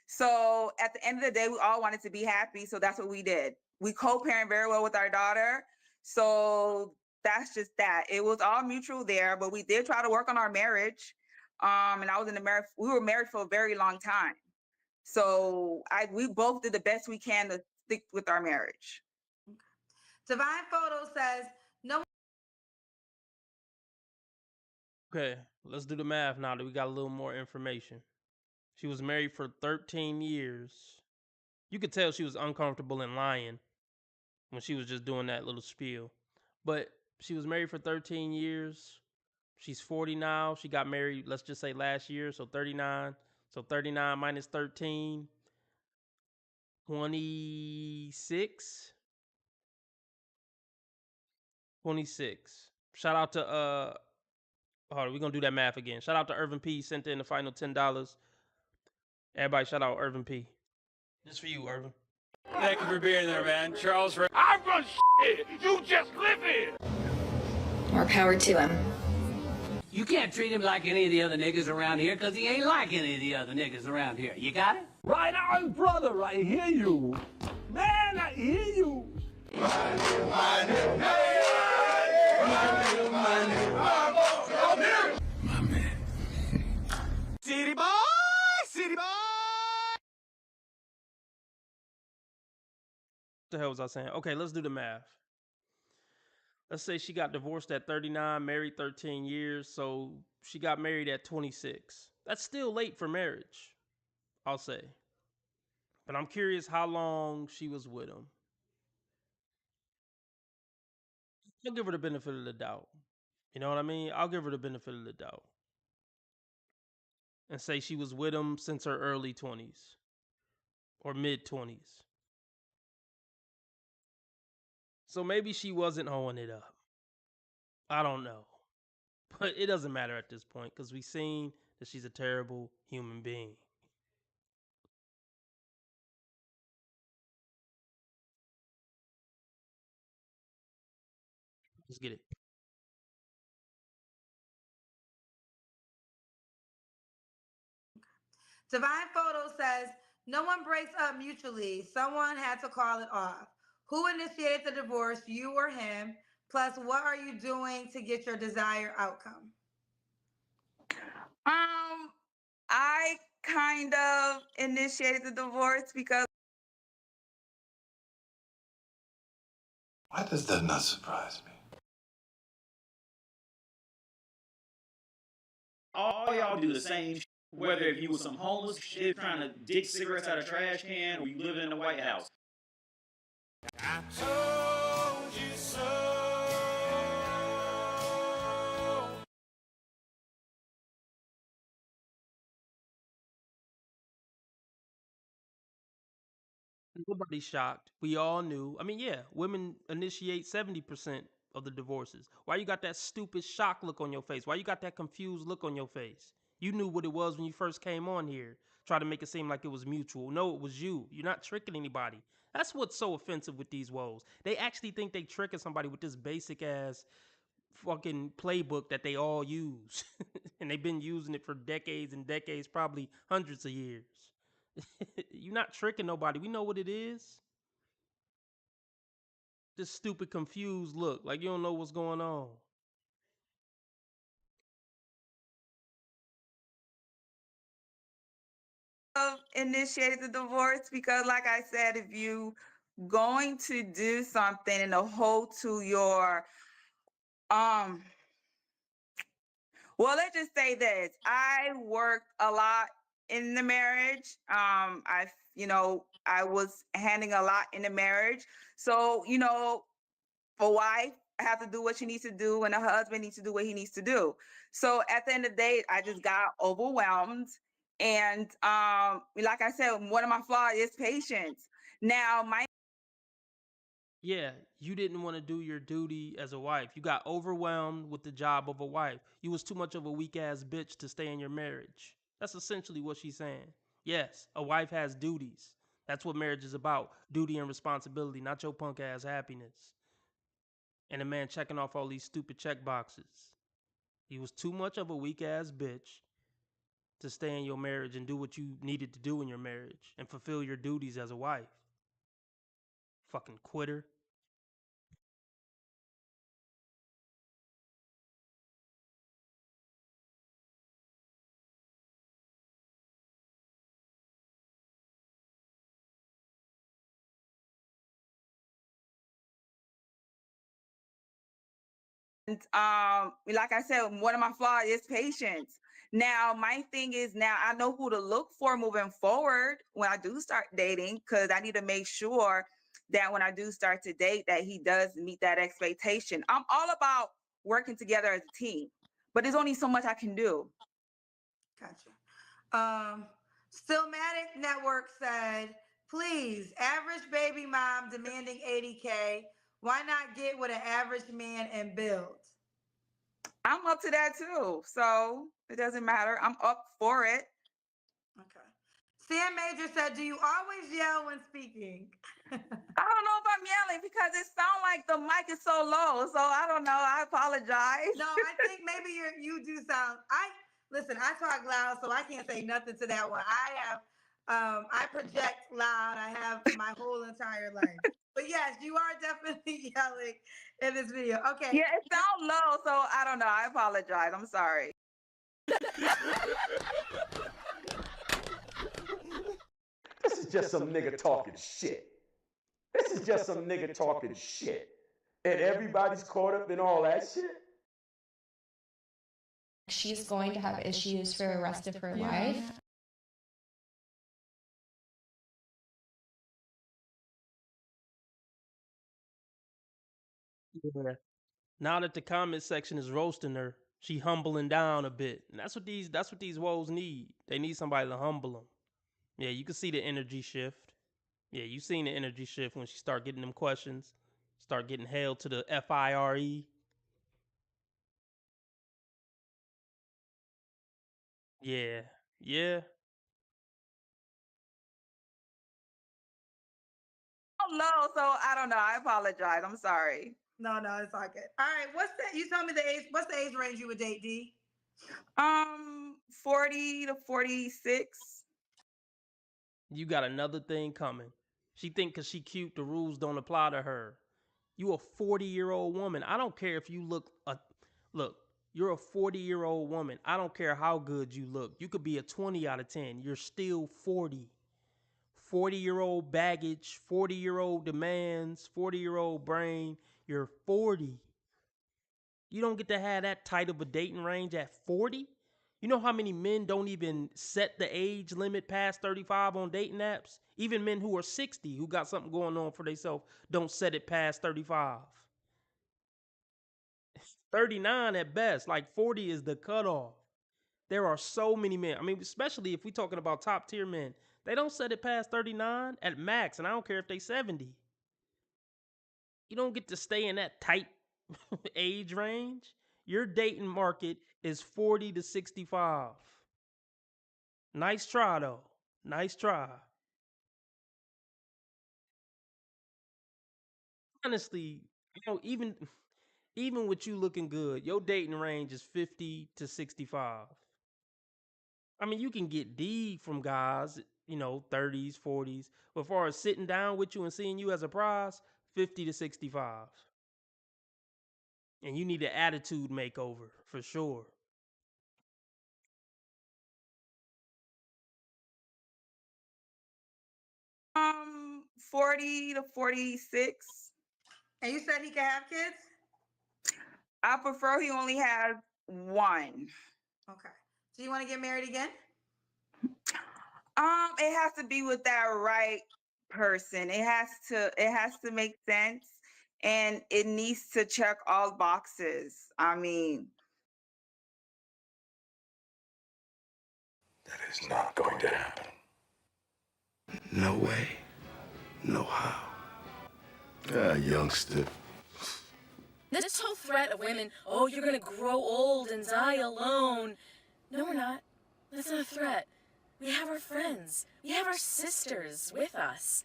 So at the end of the day, we all wanted to be happy. So that's what we did. We co-parent very well with our daughter. So that's just that. It was all mutual there, but we did try to work on our marriage. And I was in the marriage. We were married for a very long time. So we both did the best we can to stick with our marriage. Divine Photo says, no. Okay, let's do the math now that we got a little more information. She was married for 13 years. You could tell she was uncomfortable and lying when she was just doing that little spiel. But she was married for 13 years. She's 40 now. She got married, let's just say last year, so 39. So 39 minus 13, 26. 26. Shout out to hold on, we're gonna do that math again. Shout out to Irvin P. Sent in the final $10. Everybody shout out Irvin P. This for you, Irvin. Thank you for being there, man. Charles. I run shit. You just live here. More power to him. You can't treat him like any of the other niggas around here, because he ain't like any of the other niggas around here. You got it? Right on, brother. I hear you. Man, I hear you. My man. City boy, city boy. What the hell was I saying? Okay, let's do the math. Let's say she got divorced at 39, married 13 years, so she got married at 26. That's still late for marriage, I'll say. But I'm curious how long she was with him. I'll give her the benefit of the doubt. You know what I mean? I'll give her the benefit of the doubt. And say she was with him since her early 20s or mid 20s. So maybe she wasn't hoeing it up. I don't know. But it doesn't matter at this point because we've seen that she's a terrible human being. Let's get it. Divine Photo says, no one breaks up mutually. Someone had to call it off. Who initiated the divorce, you or him? Plus, what are you doing to get your desired outcome? I kind of initiated the divorce because Why does that not surprise me? All y'all do the same shit. Whether if you was some homeless shit trying to dig cigarettes out of a trash can or you living in the White House. I told you so. Nobody's shocked. We all knew. I mean, yeah, women initiate 70% of the divorces. Why you got that stupid shock look on your face? Why you got that confused look on your face? You knew what it was when you first came on here. Try to make it seem like it was mutual. No, it was you. You're not tricking anybody. That's what's so offensive with these woes. They actually think they tricking somebody with this basic ass fucking playbook that they all use. And they've been using it for decades and decades, probably hundreds of years. You're not tricking nobody. We know what it is. This stupid confused look, like you don't know what's going on. initiated the divorce because, like I said, if you going to do something and hold to your well, let's just say this. I worked a lot in the marriage. I was handling a lot in the marriage. So, a wife have to do what she needs to do and a husband needs to do what he needs to do. So at the end of the day, I just got overwhelmed. And like I said, one of my flaws is patience. Now, Yeah, you didn't want to do your duty as a wife. You got overwhelmed with the job of a wife. You was too much of a weak ass bitch to stay in your marriage. That's essentially what she's saying. Yes, a wife has duties. That's what marriage is about. Duty and responsibility, not your punk ass happiness. And a man checking off all these stupid check boxes. He was too much of a weak ass bitch to stay in your marriage and do what you needed to do in your marriage and fulfill your duties as a wife. Fucking quitter. Like I said, one of my flaws is patience. Now, my thing is now I know who to look for moving forward when I do start dating, because I need to make sure that when I do start to date, that he does meet that expectation. I'm all about working together as a team, but there's only so much I can do. Gotcha. Stillmatic Network said, please, average baby mom demanding 80K. Why not get with an average man and build? I'm up to that too. So it doesn't matter. I'm up for it. Okay. Sam Major said, do you always yell when speaking? I don't know if I'm yelling because it sounds like the mic is so low. So I don't know. I apologize. No, I think maybe you do sound. Listen. I talk loud, so I can't say nothing to that one. I project loud. I have my whole entire life. But yes, you are definitely yelling in this video. Okay. Yeah, it sounds low, so I don't know. I apologize. I'm sorry. This is just some nigga talking shit. This is just some nigga talking shit. And everybody's caught up in all that shit. She's going to have issues for the rest of her life. Yeah. Now that the comment section is roasting her, she humbling down a bit, and that's what these woes need. They need somebody to humble them. Yeah, you can see the energy shift. Yeah, you seen the energy shift when she start getting them questions, start getting held to the FIRE. Yeah, yeah. Low, so I don't know. I apologize. I'm sorry. No, it's all good. All right, you told me the age? What's the age range you would date, D? 40 to 46. You got another thing coming. She think because she cute, the rules don't apply to her. You a 40-year-old woman. I don't care if you look. Look, you're a 40-year-old woman. I don't care how good you look. You could be a 20 out of 10. You're still 40. 40-year-old baggage, 40-year-old demands, 40-year-old brain. You're 40. You don't get to have that tight of a dating range at 40. You know how many men don't even set the age limit past 35 on dating apps? Even men who are 60 who got something going on for themselves don't set it past 35. 39 at best. Like 40 is the cutoff. There are so many men. I mean, especially if we're talking about top tier men, they don't set it past 39 at max, and I don't care if they 70. You don't get to stay in that tight age range. Your dating market is 40 to 65. Nice try, though. Nice try. Honestly, even with you looking good, your dating range is 50 to 65. I mean, you can get D from guys, 30s, 40s. But as far as sitting down with you and seeing you as a prize, 50 to 65. And you need an attitude makeover for sure. 40 to 46. And you said he can have kids? I prefer he only has one. Okay. Do you want to get married again? It has to be with that right person. It has to make sense, and it needs to check all boxes. I mean, that is not going to happen. No way. No how. Youngster. This whole threat of women, oh, you're gonna grow old and die alone. No, we're not. That's not a threat. We have our friends. We have our sisters with us.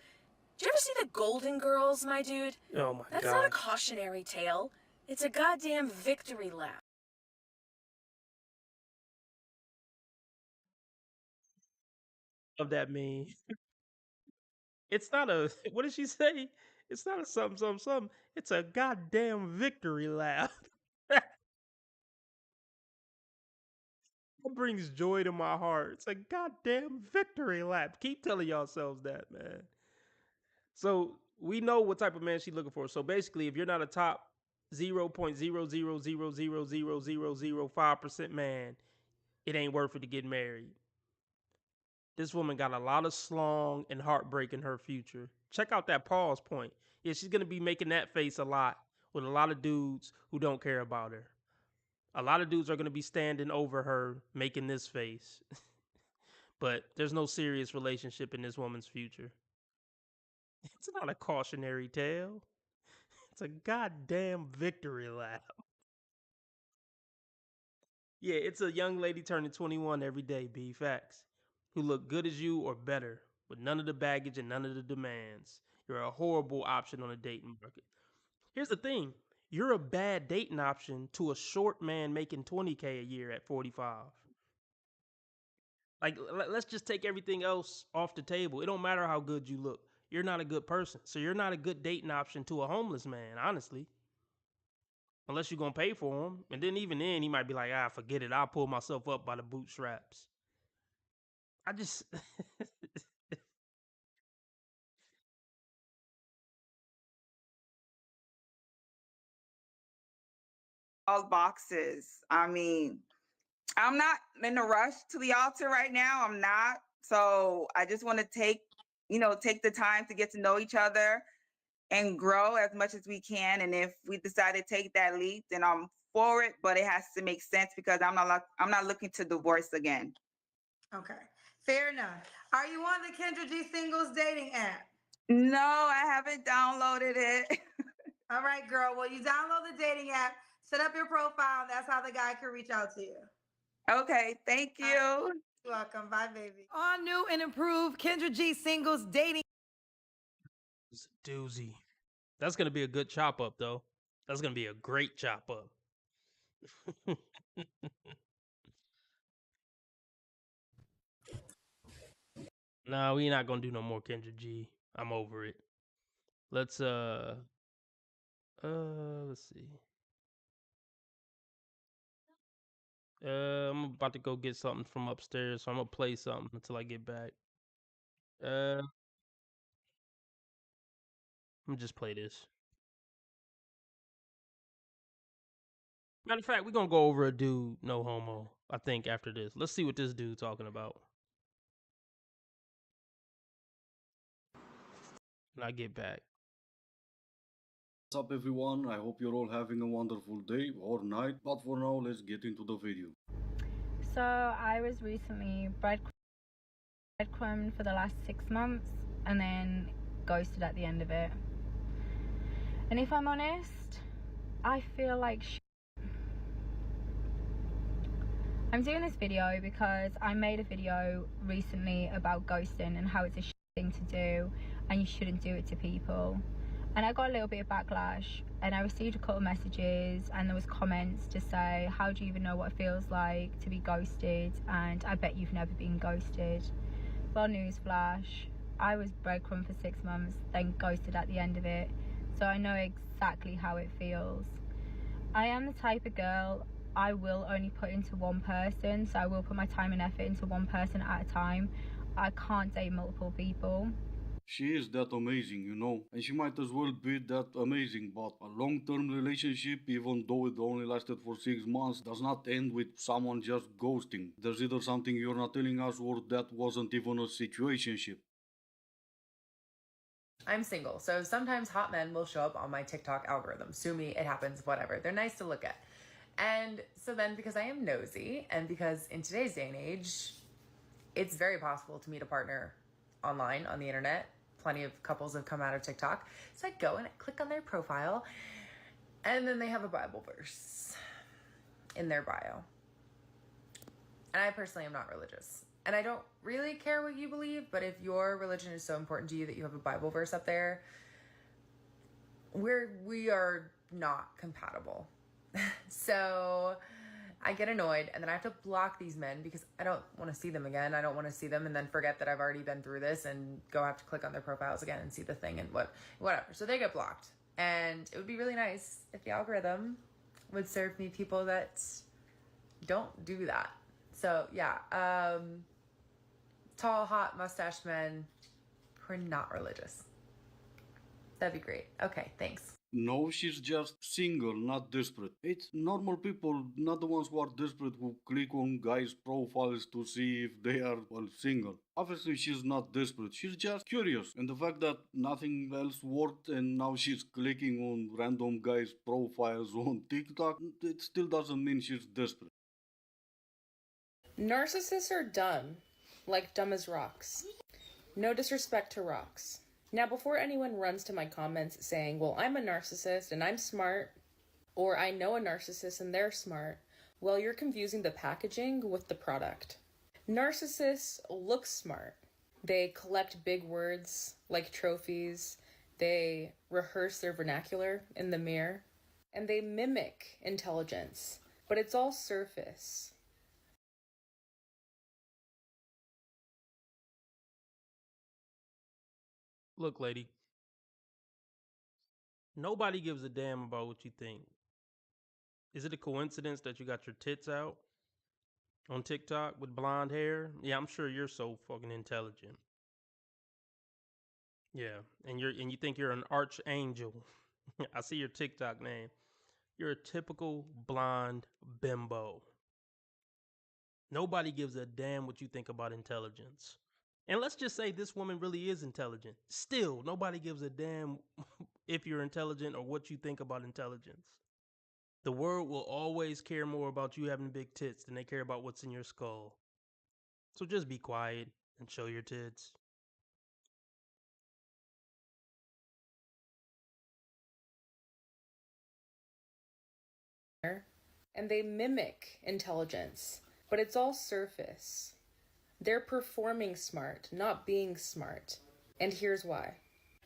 Did you ever see the Golden Girls, my dude? Oh my That's God. not a cautionary tale. It's a goddamn victory lap. Of that meme. It's not a, what did she say? It's not a something, something, something. It's a goddamn victory lap. That brings joy to my heart. It's a goddamn victory lap. Keep telling yourselves that, man. So we know what type of man she's looking for. So basically, if you're not a top 0.000000005% man, it ain't worth it to get married. This woman got a lot of slong and heartbreak in her future. Check out that pause point. Yeah, she's gonna be making that face a lot with a lot of dudes who don't care about her. A lot of dudes are gonna be standing over her making this face. But there's no serious relationship in this woman's future. It's not a cautionary tale. It's a goddamn victory lap. Yeah, it's a young lady turning 21 every day, B. Facts. Who look good as you or better, with none of the baggage and none of the demands. You're a horrible option on a dating market. Here's the thing. You're a bad dating option to a short man making 20K a year at 45. Like, let's just take everything else off the table. It don't matter how good you look. You're not a good person. So you're not a good dating option to a homeless man, honestly. Unless you're going to pay for him. And then even then, he might be like, forget it. I'll pull myself up by the bootstraps. I just... All boxes. I mean, I'm not in a rush to the altar right now. I'm not. So I just want to take the time to get to know each other and grow as much as we can. And if we decide to take that leap, then I'm for it. But it has to make sense because I'm not looking to divorce again. Okay, fair enough. Are you on the Kendra G Singles dating app? No, I haven't downloaded it. All right, girl. Well, you download the dating app, set up your profile. That's how the guy can reach out to you. Okay, thank you. You're welcome. Bye, baby. On new and improved Kendra G Singles dating. It's a doozy. That's going to be a good chop up, though. That's going to be a great chop up. Nah, we not going to do no more Kendra G. I'm over it. Let's see. I'm about to go get something from upstairs, so I'm gonna play something until I get back. I'm gonna just play this. Matter of fact, we're gonna go over a dude, no homo, I think, after this. Let's see what this dude talking about. When I get back. What's up everyone, I hope you're all having a wonderful day or night, but for now let's get into the video. So I was recently breadcrumbed for the last 6 months and then ghosted at the end of it. And if I'm honest, I feel like I'm doing this video because I made a video recently about ghosting and how it's a thing to do and you shouldn't do it to people. And I got a little bit of backlash and I received a couple of messages and there was comments to say, how do you even know what it feels like to be ghosted? And I bet you've never been ghosted. Well, newsflash, I was breadcrumbed for 6 months, then ghosted at the end of it. So I know exactly how it feels. I am the type of girl, I will only put into one person. So I will put my time and effort into one person at a time. I can't date multiple people. She is that amazing, you know, and she might as well be that amazing, but a long-term relationship, even though it only lasted for 6 months, does not end with someone just ghosting. There's either something you're not telling us or that wasn't even a situationship. I'm single, so sometimes hot men will show up on my TikTok algorithm. Sue me, it happens, whatever. They're nice to look at. And so then because I am nosy and because in today's day and age, it's very possible to meet a partner online on the internet. Plenty of couples have come out of TikTok. So I go and I click on their profile and then they have a Bible verse in their bio. And I personally am not religious. And I don't really care what you believe, but if your religion is so important to you that you have a Bible verse up there, we are not compatible. So I get annoyed and then I have to block these men because I don't want to see them again. I don't want to see them and then forget that I've already been through this and go have to click on their profiles again and see the thing and whatever. So they get blocked. And it would be really nice if the algorithm would serve me people that don't do that. So yeah, tall, hot, mustached men who are not religious. That'd be great. Okay, thanks. No, she's just single, not desperate. It's normal people, not the ones who are desperate, who click on guys' profiles to see if they are, well, single. Obviously, she's not desperate. She's just curious. And the fact that nothing else worked and now she's clicking on random guys' profiles on TikTok, it still doesn't mean she's desperate. Narcissists are dumb. Like dumb as rocks. No disrespect to rocks. Now, before anyone runs to my comments saying, well, I'm a narcissist and I'm smart, or I know a narcissist and they're smart, well, you're confusing the packaging with the product. Narcissists look smart. They collect big words like trophies. They rehearse their vernacular in the mirror. And they mimic intelligence. But it's all surface. Look, lady, nobody gives a damn about what you think. Is it a coincidence that you got your tits out on TikTok with blonde hair? Yeah, I'm sure you're so fucking intelligent. Yeah, and you think you're an archangel. I see your TikTok name. You're a typical blonde bimbo. Nobody gives a damn what you think about intelligence. And let's just say this woman really is intelligent. Still, nobody gives a damn if you're intelligent or what you think about intelligence. The world will always care more about you having big tits than they care about what's in your skull. So just be quiet and show your tits. And they mimic intelligence, but it's all surface. They're performing smart, not being smart. And here's why.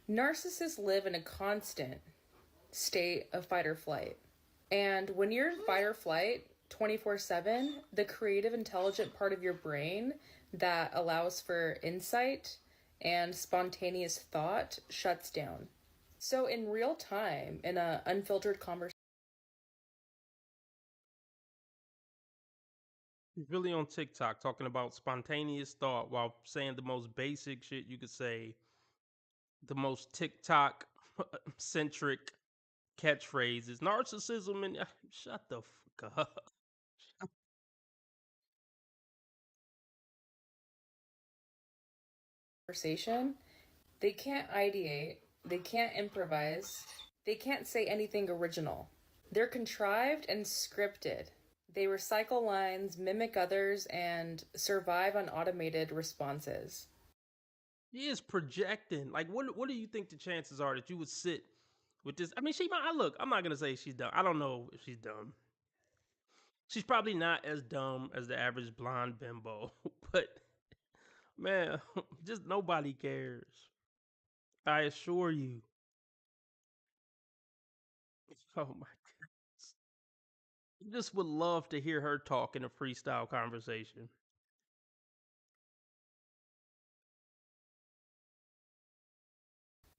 Narcissists live in a constant state of fight or flight. And when you're in fight or flight 24/7, the creative, intelligent part of your brain that allows for insight and spontaneous thought shuts down. So in real time, in an unfiltered conversation, He's really on TikTok talking about spontaneous thought while saying the most basic shit you could say, the most TikTok centric catchphrases. Narcissism and shut the fuck up. they can't ideate, they can't improvise, they can't say anything original. They're contrived and scripted. They recycle lines, mimic others, and survive on automated responses. He is projecting. Like, what do you think the chances are that you would sit with this? I mean, she might. Look, I'm not gonna say she's dumb. I don't know if she's dumb. She's probably not as dumb as the average blonde bimbo, but man, just nobody cares. I assure you. Oh my goodness. You just would love to hear her talk in a freestyle conversation.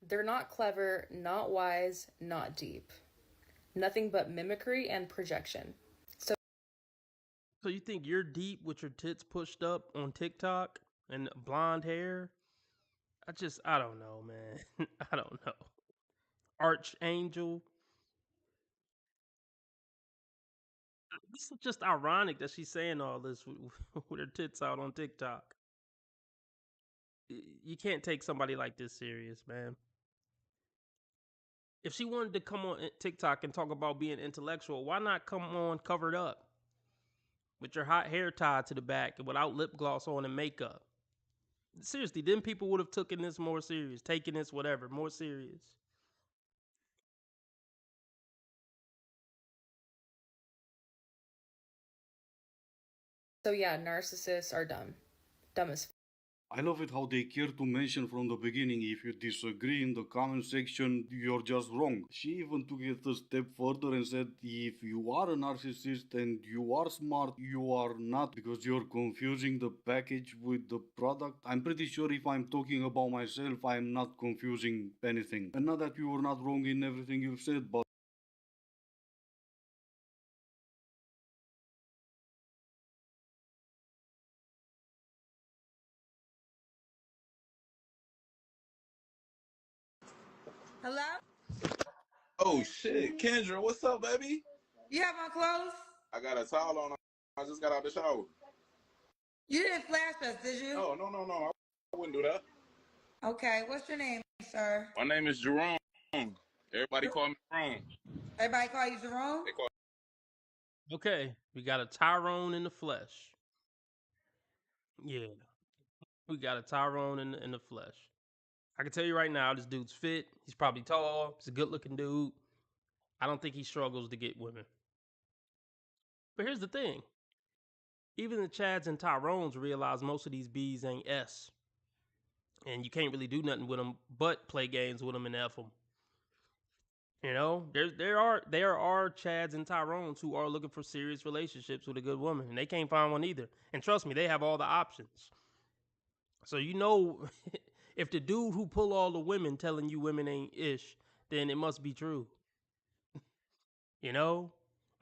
They're not clever, not wise, not deep. Nothing but mimicry and projection. So you think you're deep with your tits pushed up on TikTok and blonde hair? I don't know, man. I don't know. Archangel. This is just ironic that she's saying all this with her tits out on TikTok. You can't take somebody like this serious, man. If she wanted to come on TikTok and talk about being intellectual, why not come on covered up with your hot hair tied to the back and without lip gloss on and makeup? Seriously, then people would have taken this more serious, taken this whatever more serious. So yeah, narcissists are dumb. Dumb as I love it how they care to mention from the beginning if you disagree in the comment section, you're just wrong. She even took it a step further and said if you are a narcissist and you are smart, you are not because you're confusing the package with the product. I'm pretty sure if I'm talking about myself, I'm not confusing anything. And not that you were not wrong in everything you've said, but Hello? Oh shit, Kendra, what's up, baby? You have on clothes? I got a towel on. I just got out the shower. You didn't flash us, did you? Oh, no. I wouldn't do that. Okay, what's your name, sir? My name is Jerome. Everybody call me Jerome. Everybody call you Jerome? They call Okay, we got a Tyrone in the flesh. Yeah, we got a Tyrone in the flesh. I can tell you right now, this dude's fit. He's probably tall. He's a good-looking dude. I don't think he struggles to get women. But here's the thing. Even the Chads and Tyrones realize most of these Bs ain't S. And you can't really do nothing with them but play games with them and F them. You know, there are Chads and Tyrones who are looking for serious relationships with a good woman, and they can't find one either. And trust me, they have all the options. So you know, if the dude who pull all the women telling you women ain't ish, then it must be true. You know,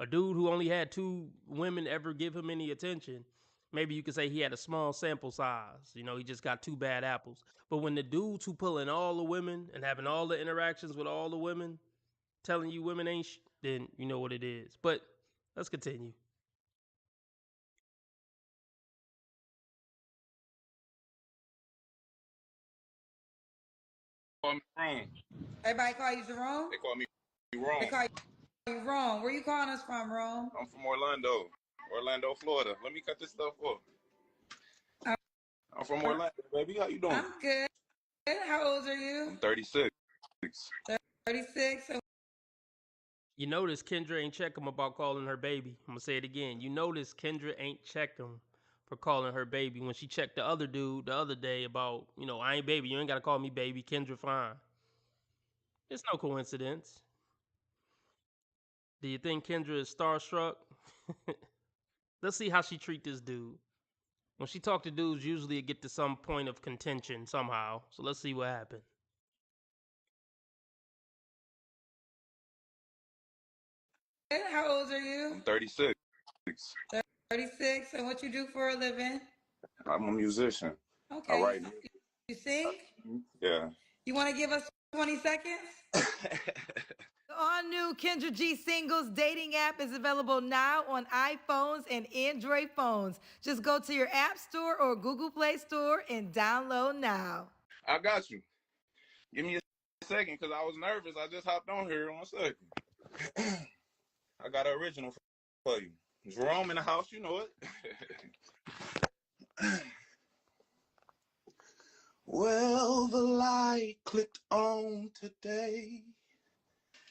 a dude who only had 2 women ever give him any attention, maybe you could say he had a small sample size. You know, he just got 2 bad apples. But when the dudes who pulling all the women and having all the interactions with all the women telling you women ain't then you know what it is. But let's continue. me Jerome. Everybody call you Jerome? They call me Rome. They call you Rome. Where you calling us from, Rome? I'm from Orlando, Florida. Let me cut this stuff off. I'm from Orlando, baby. How you doing? I'm good. How old are you? I'm 36. 36. You notice Kendra ain't check him about calling her baby. I'm gonna say it again. You notice Kendra ain't check him for calling her baby when she checked the other dude the other day about, you know, I ain't baby. You ain't gotta call me baby. Kendra fine. It's no coincidence. Do you think Kendra is starstruck? Let's see how she treat this dude. When she talk to dudes, usually it get to some point of contention somehow. So let's see what happened. How old are you? I'm 36. 36. And what you do for a living? I'm a musician. Okay. I write. You sing? Yeah. You want to give us 20 seconds? The all-new Kendra G Singles dating app is available now on iPhones and Android phones. Just go to your App Store or Google Play Store and download now. I got you. Give me a second because I was nervous. I just hopped on here 1 second. I got an original for you. Jerome in the house, you know it. Well, the light clicked on today,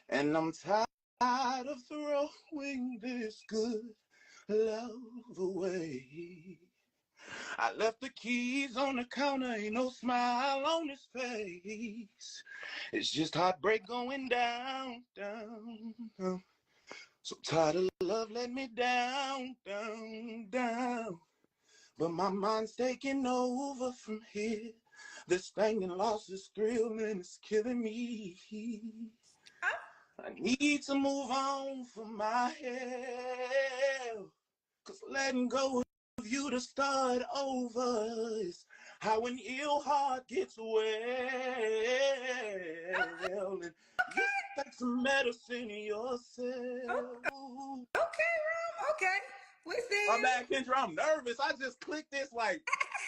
and I'm tired of throwing this good love away. I left the keys on the counter, ain't no smile on his face. It's just heartbreak going down, down, down. So tired of love, let me down, down, down. But my mind's taking over from here. This thing and loss is thrill and it's killing me. I need to move on from my hell. Cause letting go of you to start over is how an ill heart gets well. And you take some medicine yourself. Okay, Rom. Okay. We see My you. bad, Kendra. I'm nervous. I just clicked this like,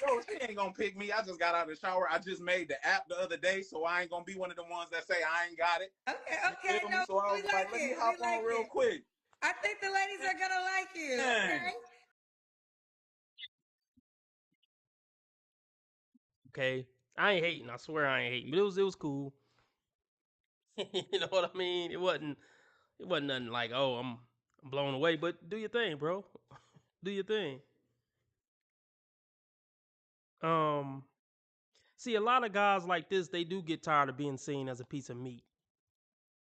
yo, she ain't gonna pick me. I just got out of the shower. I just made the app the other day, so I ain't gonna be one of the ones that say I ain't got it. Okay. You feel me? So I was like, let me hop on real quick. I think the ladies are gonna like you. Dang. Okay. I ain't hating. I swear I ain't hating. But it was cool. You know what I mean? It wasn't nothing like, oh, I'm blown away. But do your thing, bro. Do your thing. See, a lot of guys like this, they do get tired of being seen as a piece of meat.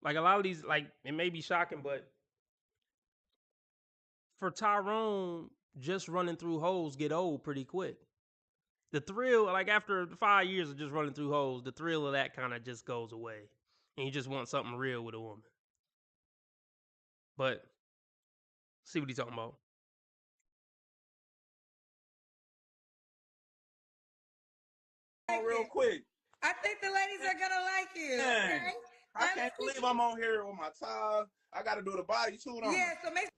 Like a lot of these, like it may be shocking, but for Tyrone, just running through holes get old pretty quick. The thrill, like after 5 years of just running through holes, the thrill of that kind of just goes away, and you just want something real with a woman. But see what he's talking about. Real quick. I think the ladies are gonna like you. Dang. Okay? I can't believe I'm on here with my tie. I got to do the body too, don't Yeah, so make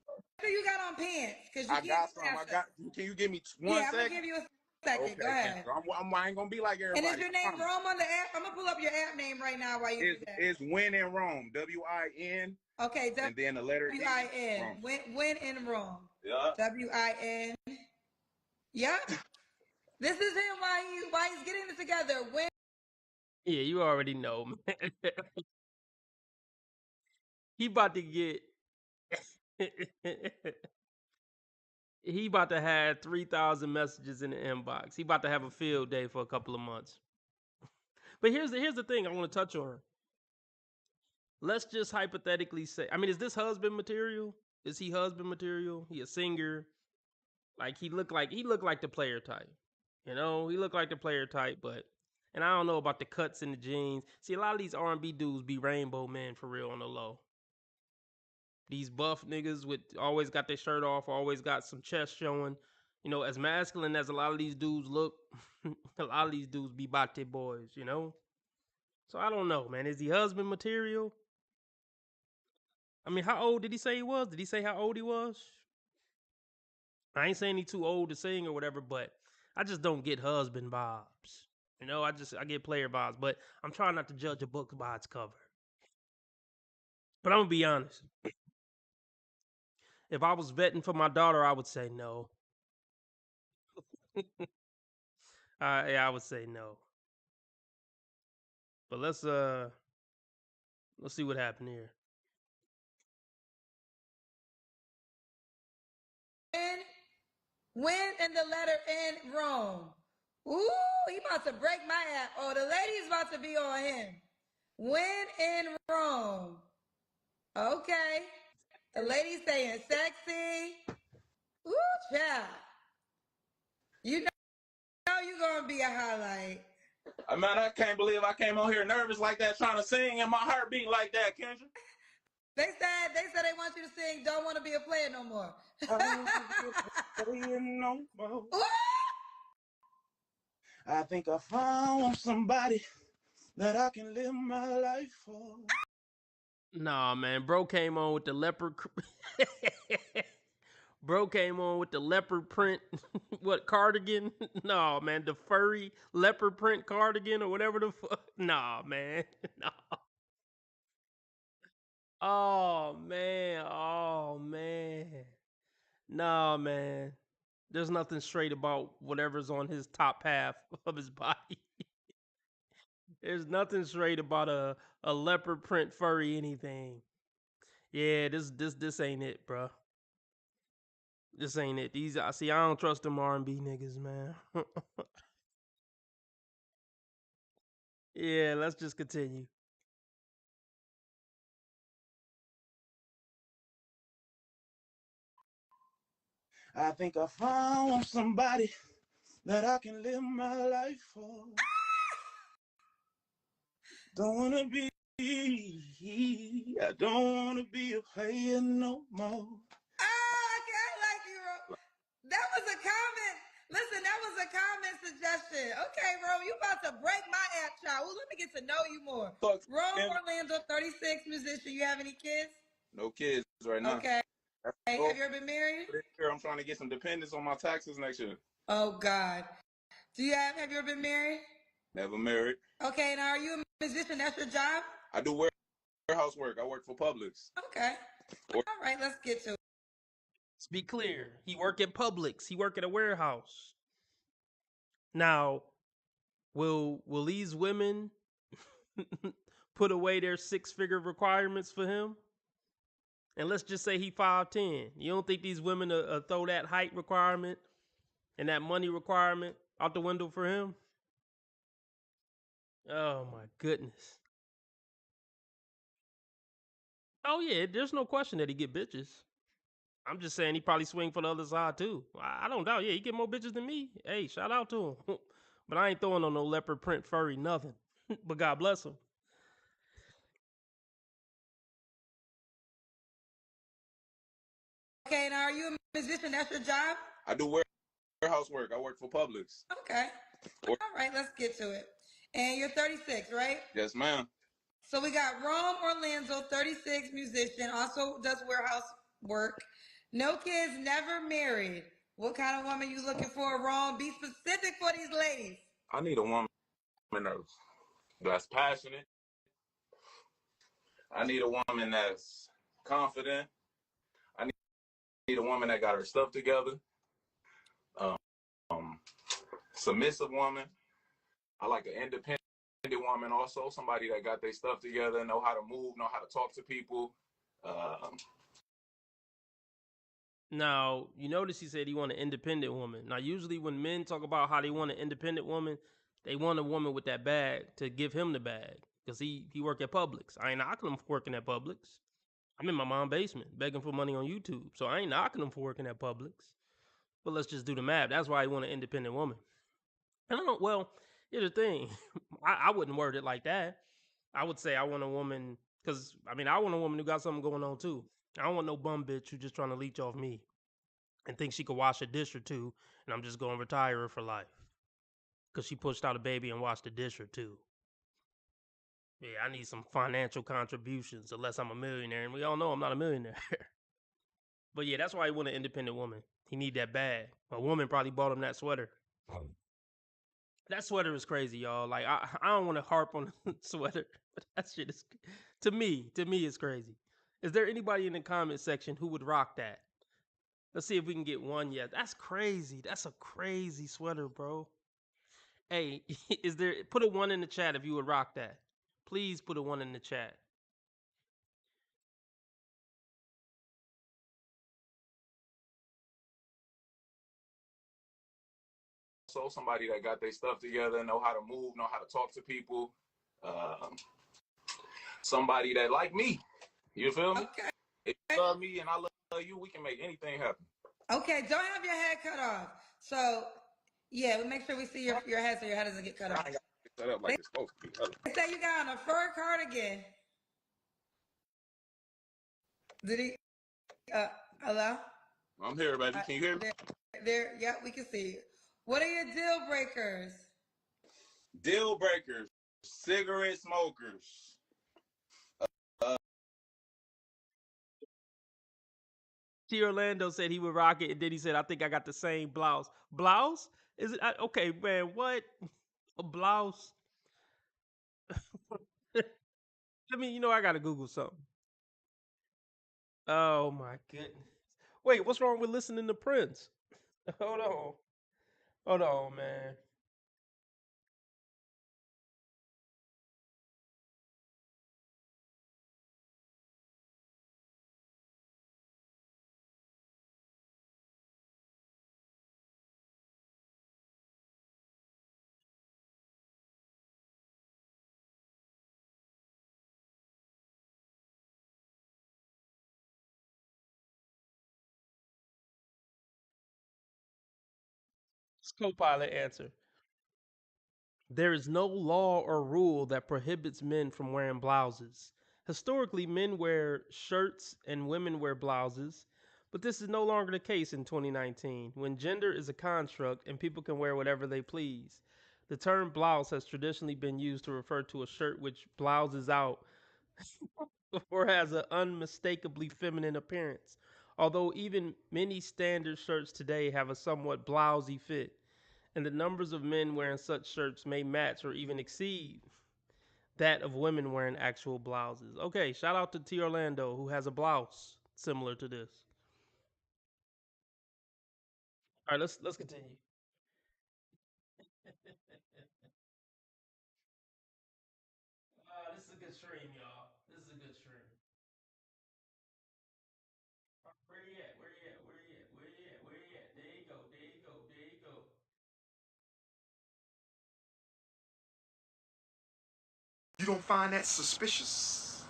sure you got on pants because you I can't got some. smash I us. got. Can you give me one Yeah, I'm second? gonna give you a second. Okay, Go ahead. I ain't gonna be like everybody. And is your name Rome on the app? I'm gonna pull up your app name right now while you do that. It's Win in Rome. WIN. Okay, and then the letter WIN. Win in Rome. Yeah. WIN. Yep. This is him why he's getting it together. Win. Yeah, you already know, man. He about to get. He about to have 3,000 messages in the inbox. He about to have a field day for a couple of months. But here's the thing I want to touch on. Let's just hypothetically say, I mean, is this husband material? Is he husband material? He a singer? Like he looked like the player type. You know, he looked like the player type, but and I don't know about the cuts in the jeans. See, a lot of these R&B dudes be rainbow men for real on the low. These buff niggas with always got their shirt off, always got some chest showing. You know, as masculine as a lot of these dudes look, a lot of these dudes be bate boys, you know? So I don't know, man. Is he husband material? I mean, how old did he say he was? Did he say how old he was? I ain't saying he too old to sing or whatever, but I just don't get husband vibes. You know, I get player vibes, but I'm trying not to judge a book by its cover. But I'm gonna be honest. If I was vetting for my daughter, I would say no. Yeah, I would say no. But let's see what happened here. Win and the letter N Rome. Ooh, he about to break my app. Oh, the lady's about to be on him. Win in Rome. Okay. The lady's saying sexy. Ooh, child. You know you're gonna be a highlight. Man, I can't believe I came on here nervous like that, trying to sing, and my heart beat like that, Kendra. They said they want you to sing "Don't Want to Be a Player No More." I think I found somebody that I can live my life for. Nah, man, bro came on with the leopard. Bro came on with the leopard print, what, cardigan? Nah, man, the furry leopard print cardigan or whatever the fuck. Nah, man. Nah. Oh, man. Oh, man. Nah, man. There's nothing straight about whatever's on his top half of his body. There's nothing straight about a leopard print furry anything. Yeah, this ain't it, bro. This ain't it. I don't trust them R&B niggas, man. Yeah, let's just continue. I think I found somebody that I can live my life for. I don't wanna be a player no more. I like you, Ro. That was a comment. Listen, that was a comment suggestion. Okay, Ro, you about to break my app, child. Well, let me get to know you more. Rome Orlando, 36, musician. You have any kids? No kids right now. Okay. Hey, have you ever been married? I'm trying to get some dependents on my taxes next year. Oh God. Have you ever been married? Never married. Okay, now are you a musician? That's your job? I do warehouse work. I work for Publix. Okay. All right, let's get to it. Let's be clear. He work at Publix. He work at a warehouse. Now, will these women put away their 6-figure requirements for him? And let's just say he 5'10". You don't think these women throw that height requirement and that money requirement out the window for him? Oh my goodness. Oh yeah, there's no question that he get bitches. I'm just saying he probably swing for the other side too. I don't doubt. Yeah, he get more bitches than me. Hey, shout out to him. But I ain't throwing on no leopard print furry nothing. But God bless him. Okay, now are you a musician? That's your job? I do warehouse work. I work for Publix. Okay. All right, let's get to it. And you're 36, right? Yes, ma'am. So we got Rome Orlando, 36, musician, also does warehouse work. No kids, never married. What kind of woman you looking for, Rome? Be specific for these ladies. I need a woman that's passionate. I need a woman that's confident. I need a woman that got her stuff together. Submissive woman. I like an independent woman also, somebody that got their stuff together, know how to move, know how to talk to people. Now, you notice he said he want an independent woman. Now, usually when men talk about how they want an independent woman, they want a woman with that bag to give him the bag. Because he work at Publix. I ain't knocking him for working at Publix. I'm in my mom's basement begging for money on YouTube. So I ain't knocking him for working at Publix. But let's just do the math. That's why he want an independent woman. And I don't, well, here's the thing. I wouldn't word it like that. I would say I want a woman, because, I mean, I want a woman who got something going on too. I don't want no bum bitch who just trying to leech off me and think she could wash a dish or two, and I'm just going to retire her for life. Because she pushed out a baby and washed a dish or two. Yeah, I need some financial contributions, unless I'm a millionaire, and we all know I'm not a millionaire. But yeah, that's why he want an independent woman. He need that bag. A woman probably bought him that sweater. That sweater is crazy, y'all. Like, I don't want to harp on the sweater, but that shit is, to me, it's crazy. Is there anybody in the comment section who would rock that? Let's see if we can get one yet. That's crazy. That's a crazy sweater, bro. Hey, put a 1 in the chat if you would rock that. Please put a 1 in the chat. So somebody that got their stuff together, know how to move, know how to talk to people. Somebody that like me. You feel me? Okay. If you love me and I love you, we can make anything happen. Okay, don't have your head cut off. So, yeah, we make sure we see your head so your head doesn't get cut off. I ain't got it set up like it's supposed to be. They say you got on a fur cardigan. Did he? Hello? I'm here, baby. Can you hear me? There, yeah, we can see you. What are your deal breakers? Deal breakers. Cigarette smokers. T. Orlando said he would rock it, and then he said, I think I got the same blouse. Blouse? Is it? Okay, man, what? A blouse? I mean, I got to Google something. Oh, my goodness. Wait, what's wrong with listening to Prince? Hold on, man. It's co-pilot answer. There is no law or rule that prohibits men from wearing blouses. Historically, men wear shirts and women wear blouses, but this is no longer the case in 2019, when gender is a construct and people can wear whatever they please. The term blouse has traditionally been used to refer to a shirt which blouses out or has an unmistakably feminine appearance. Although even many standard shirts today have a somewhat blousy fit, and the numbers of men wearing such shirts may match or even exceed that of women wearing actual blouses. Okay, shout out to T. Orlando, who has a blouse similar to this. All right, let's continue. This is a good stream, y'all. This is a good stream. Where you at? Where you at? Where you at? Where you at? Where you at? There you go. There you go. There you go. You don't find that suspicious?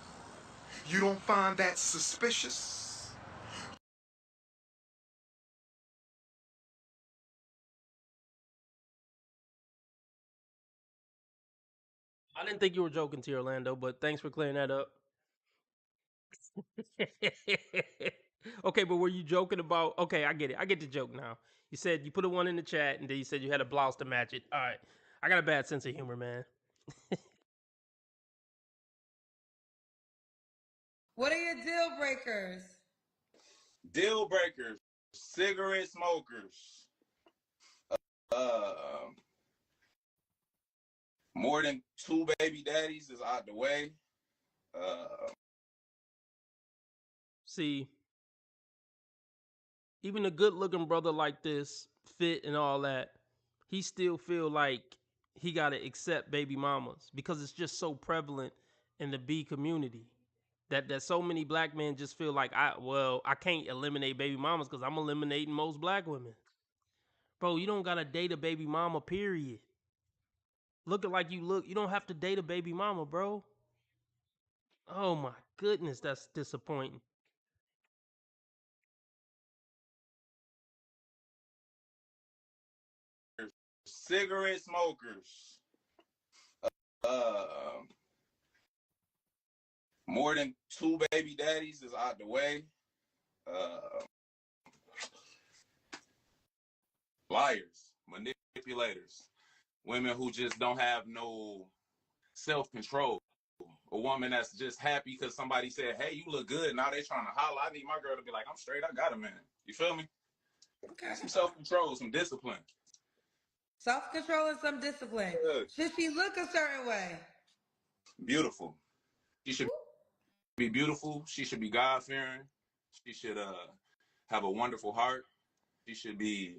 You don't find that suspicious? I didn't think you were joking, T. Orlando, but thanks for clearing that up. Okay, but were you joking about? Okay, I get it. I get the joke now. You said you put a 1 in the chat, and then you said you had a blouse to match it. All right, I got a bad sense of humor, man. What are your deal breakers? Deal breakers, cigarette smokers. More than 2 baby daddies is out the way. See, even a good looking brother like this, fit and all that, he still feel like he gotta accept baby mamas because it's just so prevalent in the B community. That so many black men just feel like I can't eliminate baby mamas because I'm eliminating most black women. Bro, you don't gotta date a baby mama, period. Looking like you look, you don't have to date a baby mama, bro. Oh my goodness, that's disappointing. Cigarette smokers. More than 2 baby daddies is out the way. Liars, manipulators, women who just don't have no self-control. A woman that's just happy because somebody said, hey, you look good. Now they trying to holler. I need my girl to be like, I'm straight. I got a man. You feel me? Okay. Some self-control, some discipline. Self-control and some discipline. Good. Should she look a certain way? Beautiful. She should be beautiful. She should be God-fearing. She should have a wonderful heart. She should be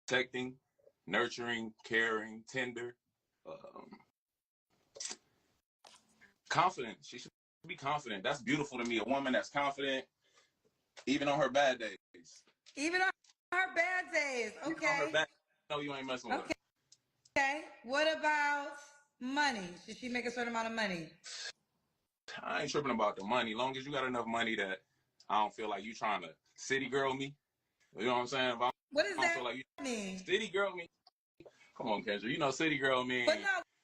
protecting, nurturing, caring, tender, confident. She should be confident. That's beautiful to me. A woman that's confident, even on her bad days. Even on her bad days. Okay. Even on her bad, no, you ain't messing with her. Okay. What about money? Should she make a certain amount of money? I ain't tripping about the money. Long as you got enough money that I don't feel like you trying to city girl me. You know what I'm saying? What does that mean? City girl me. Come on, Kendra. You know city girl means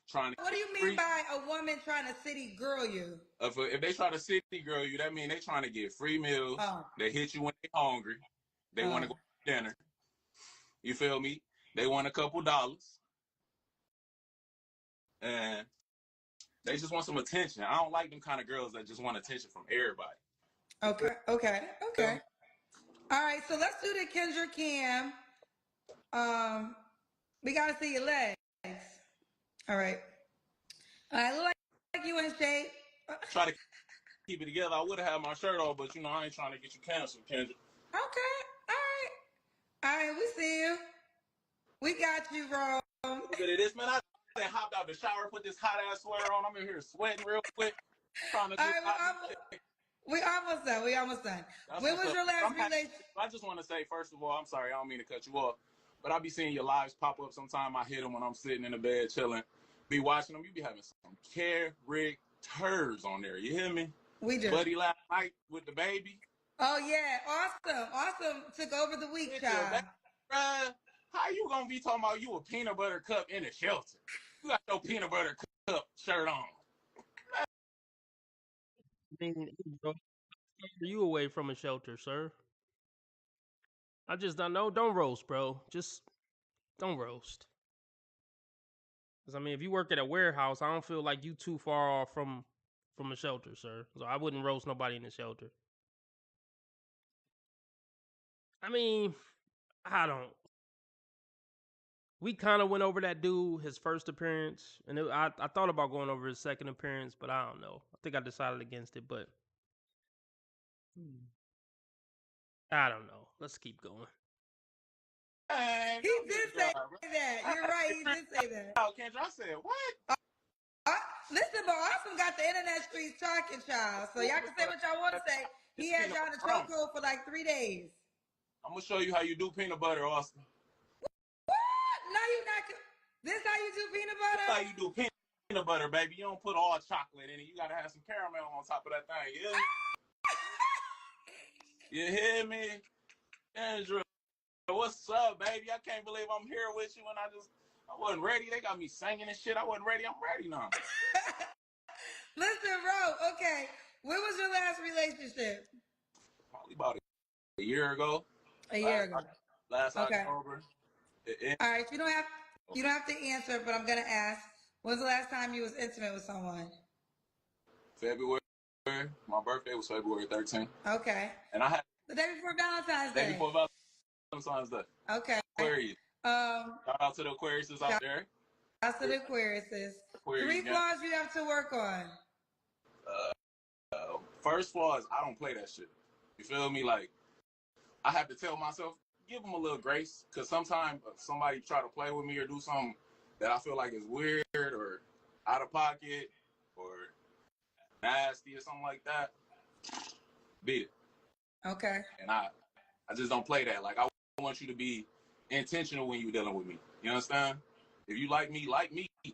trying to. What do you mean by a woman trying to city girl you? If they try to city girl you, that means they trying to get free meals. They hit you when they hungry. They want to go to dinner. You feel me? They want a couple dollars. And they just want some attention. I don't like them kind of girls that just want attention from everybody. Okay. All right, so let's do the Kendra Cam. We gotta see your legs. All right. I look like you in shape. Try to keep it together. I would have had my shirt off, but I ain't trying to get you canceled, Kendra. Okay. All right, we see you. We got you, bro. Look at this, man. I hopped out the shower, put this hot ass sweater on. I'm in here sweating real quick. Trying to we almost done. When was your last relationship? I just want to say, first of all, I'm sorry, I don't mean to cut you off, but I be seeing your lives pop up sometime. I hit them when I'm sitting in the bed chilling. Be watching them. You be having some characters on there. You hear me? We do. Buddy last night with the baby. Oh yeah, awesome. Took over the week, child. How you gonna be talking about you a peanut butter cup in a shelter? You got your peanut butter cup shirt on. You away from a shelter, sir. I just don't know. Don't roast, bro. Just don't roast. Because, I mean, if you work at a warehouse, I don't feel like you too far off from a shelter, sir. So I wouldn't roast nobody in the shelter. I mean, I don't. We kind of went over that dude, his first appearance. And I thought about going over his second appearance, but I don't know. I think I decided against it, but I don't know. Let's keep going. He did say that. You're right. He did say that. Oh, Kendra, I said, what? Listen, but Awesome got the internet streets talking, child. So y'all can say what y'all want to say. He had y'all in the chokehold for like 3 days. I'm going to show you how you do peanut butter, Austin. What? No, you not. This how you do peanut butter? This how you do peanut butter, baby. You don't put all chocolate in it. You got to have some caramel on top of that thing. You hear me? Kendra, what's up, baby? I can't believe I'm here with you and I wasn't ready. They got me singing and shit. I wasn't ready. I'm ready now. Listen, bro. Okay. When was your last relationship? Probably about a year ago. Last October. All right. You don't have to answer, but I'm gonna ask. When's the last time you was intimate with someone? February. My birthday was February 13th. Okay. And I had the day before Valentine's Day. Day before Valentine's Day. Okay. Aquarius. Shout out to the Aquariuses out there. Shout out to the Aquariuses. Aquarius, 3 flaws you have to work on. First flaw is I don't play that shit. You feel me? Like, I have to tell myself, give them a little grace. Because sometimes if somebody try to play with me or do something that I feel like is weird or out of pocket or nasty or something like that, beat it. Okay. And I just don't play that. Like, I want you to be intentional when you're dealing with me. You understand? If you like me, like me. If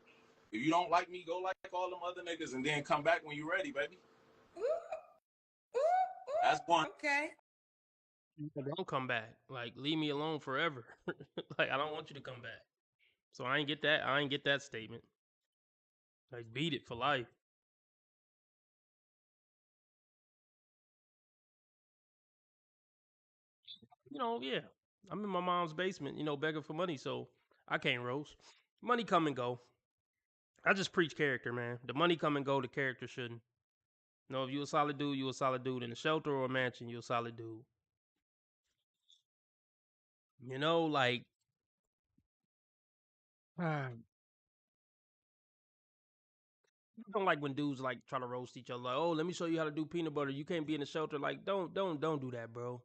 you don't like me, go like all them other niggas and then come back when you're ready, baby. That's one. Okay. Don't come back. Like, leave me alone forever. Like, I don't want you to come back. So I ain't get that. I ain't get that statement. Like, beat it for life. You know, yeah. I'm in my mom's basement, you know, begging for money, so I can't roast. Money come and go. I just preach character, man. The money come and go, the character shouldn't. You know, if you a solid dude, you a solid dude. In a shelter or a mansion, you a solid dude. You know, like, I don't like when dudes like try to roast each other. Like, oh, let me show you how to do peanut butter. You can't be in the shelter. Like, don't do that, bro.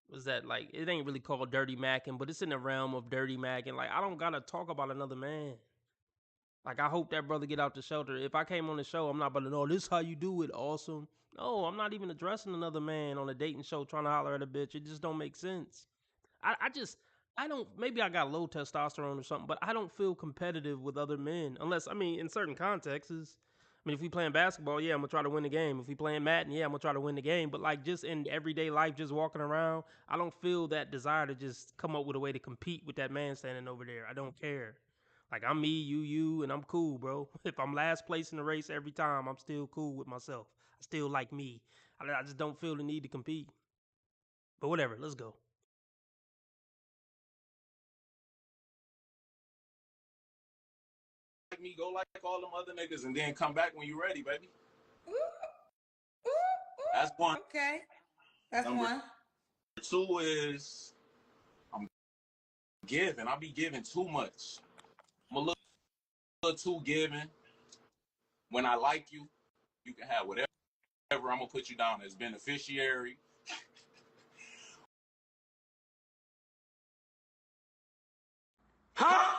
Was that like it ain't really called dirty macking, but it's in the realm of dirty macking. Like, I don't gotta talk about another man. Like, I hope that brother get out the shelter. If I came on the show, I'm not about to know this how you do it. Awesome. No, I'm not even addressing another man on a dating show trying to holler at a bitch. It just don't make sense. I don't, maybe I got low testosterone or something, but I don't feel competitive with other men unless, I mean, in certain contexts. I mean, if we playing basketball, yeah, I'm gonna try to win the game. If we playing Madden, yeah, I'm gonna try to win the game. But like just in everyday life, just walking around, I don't feel that desire to just come up with a way to compete with that man standing over there. I don't care. Like, I'm me, you, and I'm cool, bro. If I'm last place in the race every time, I'm still cool with myself. I still like me. I just don't feel the need to compete. But whatever, let's go. Like me, go like all them other niggas and then come back when you're ready, baby. That's one. Okay. That's Number one. 2 is I'm giving. I be giving too much. I'm a little too giving. When I like you, you can have whatever. I'm gonna put you down as beneficiary. Huh?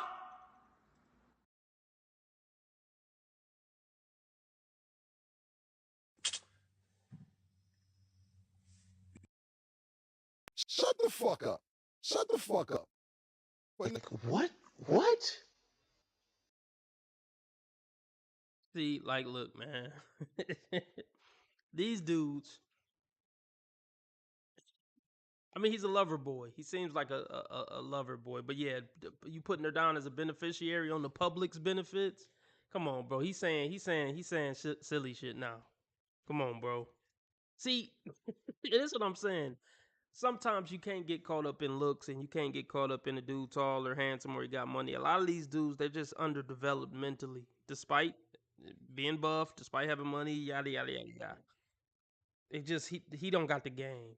Shut the fuck up. Shut the fuck up. Like, what? What? See, like, look, man. These dudes. I mean, he's a lover boy. He seems like a lover boy. But yeah, you putting her down as a beneficiary on the public's benefits? Come on, bro. He's saying silly shit now. Come on, bro. See, this is what I'm saying. Sometimes you can't get caught up in looks and you can't get caught up in a dude tall or handsome or he got money. A lot of these dudes, they're just underdeveloped mentally, despite being buff, despite having money, yada yada yada yada. It just he don't got the game.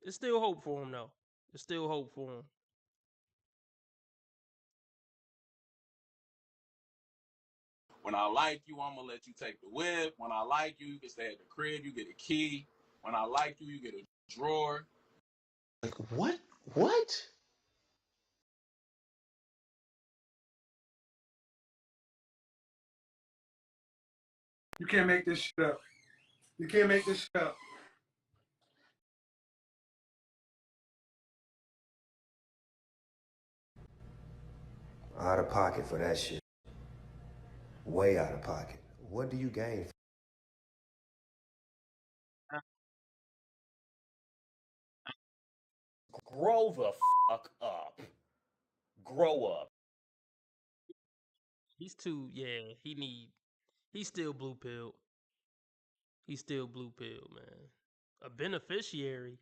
There's still hope for him though. There's still hope for him. When I like you, I'm gonna let you take the whip. When I like you, you can stay at the crib. You get a key. When I like you, you get a drawer. Like, what? What? You can't make this shit up. You can't make this shit up. Out of pocket for that shit. Way out of pocket. What do you gain? Grow the fuck up. Grow up. He's too, yeah, he's still blue pill. He's still blue pill, man. A beneficiary.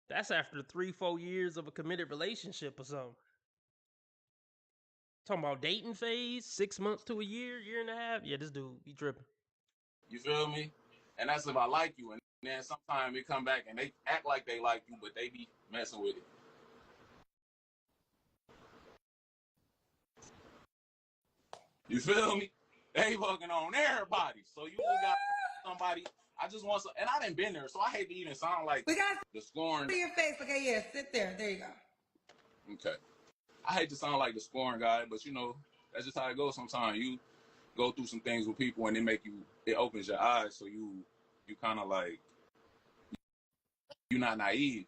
That's after 3-4 years of a committed relationship or something. Talking about dating phase, 6 months to a year, year and a half. Yeah, this dude, he tripping. You feel me? And that's if I like you. And then sometimes they come back and they act like they like you, but they be messing with it. You feel me? They fucking on everybody. So you just got somebody. I just want some, and I done been there, so I hate to even sound like We got the scorn. your face. Okay, yeah, sit there. There you go. Okay. I hate to sound like the scoring guy, but you know, that's just how it goes sometimes. You go through some things with people and it opens your eyes, so you kind of like, you're not naive.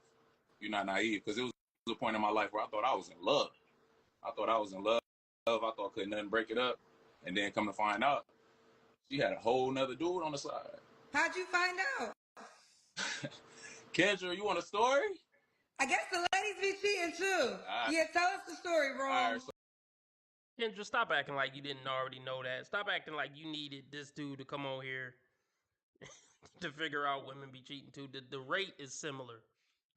You're not naive, because it was a point in my life where I thought I was in love. I thought couldn't nothing break it up. And then come to find out, she had a whole nother dude on the side. How'd you find out? Kendra, you want a story? I guess the ladies be cheating too. Yeah, tell us the story, Rome. Right, so Kendra, stop acting like you didn't already know that. Stop acting like you needed this dude to come on here to figure out women be cheating too. The rate is similar.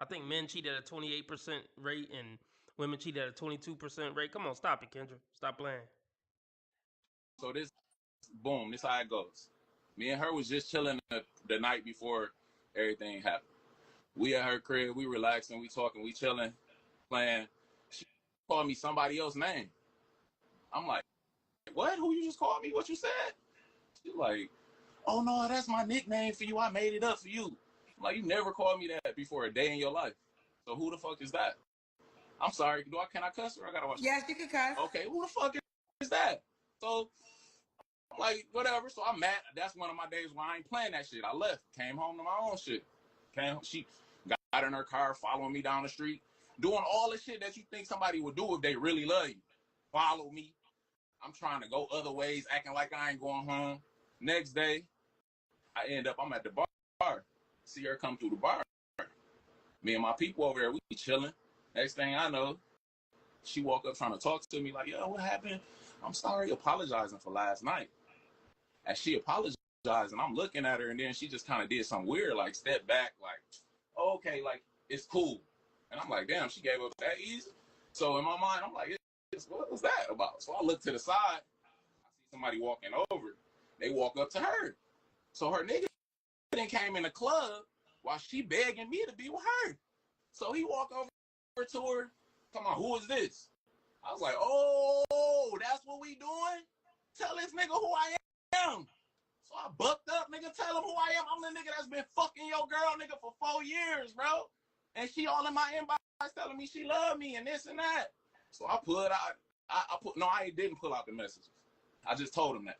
I think men cheat at a 28% rate and women cheat at a 22% rate. Come on, stop it, Kendra. Stop playing. So this, boom, this how it goes. Me and her was just chilling the night before everything happened. We at her crib, we relaxing, we talking, we chilling, playing. She called me somebody else's name. I'm like, what? Who you just called me? What you said? She's like, oh no, that's my nickname for you. I made it up for you. I'm like, you never called me that before a day in your life. So who the fuck is that? I'm sorry. Can I cuss or I gotta watch? Yes, you can cuss. Okay, who the fuck is that? So I'm like, whatever. So I'm mad. That's one of my days where I ain't playing that shit. I left, came home to my own shit. She got in her car, following me down the street, doing all the shit that you think somebody would do if they really love you. Follow me. I'm trying to go other ways, acting like I ain't going home. Next day, I'm at the bar. See her come through the bar. Me and my people over there, we chilling. Next thing I know, she walk up trying to talk to me like, yo, what happened? I'm sorry, apologizing for last night. As she apologized, and I'm looking at her, and then she just kind of did something weird, like step back, like, oh, okay, like, it's cool. And I'm like, damn, she gave up that easy? So in my mind, I'm like, what was that about? So I look to the side, I see somebody walking over. They walk up to her. So her nigga then came in the club while she begging me to be with her. So he walked over to her, talking about, who is this? I was like, oh, that's what we doing? Tell this nigga who I am. So I bucked up, nigga, tell him who I am. I'm the nigga that's been fucking your girl, nigga, for 4 years, bro. And she all in my inbox telling me she love me and this and that. So I didn't pull out the messages. I just told him that.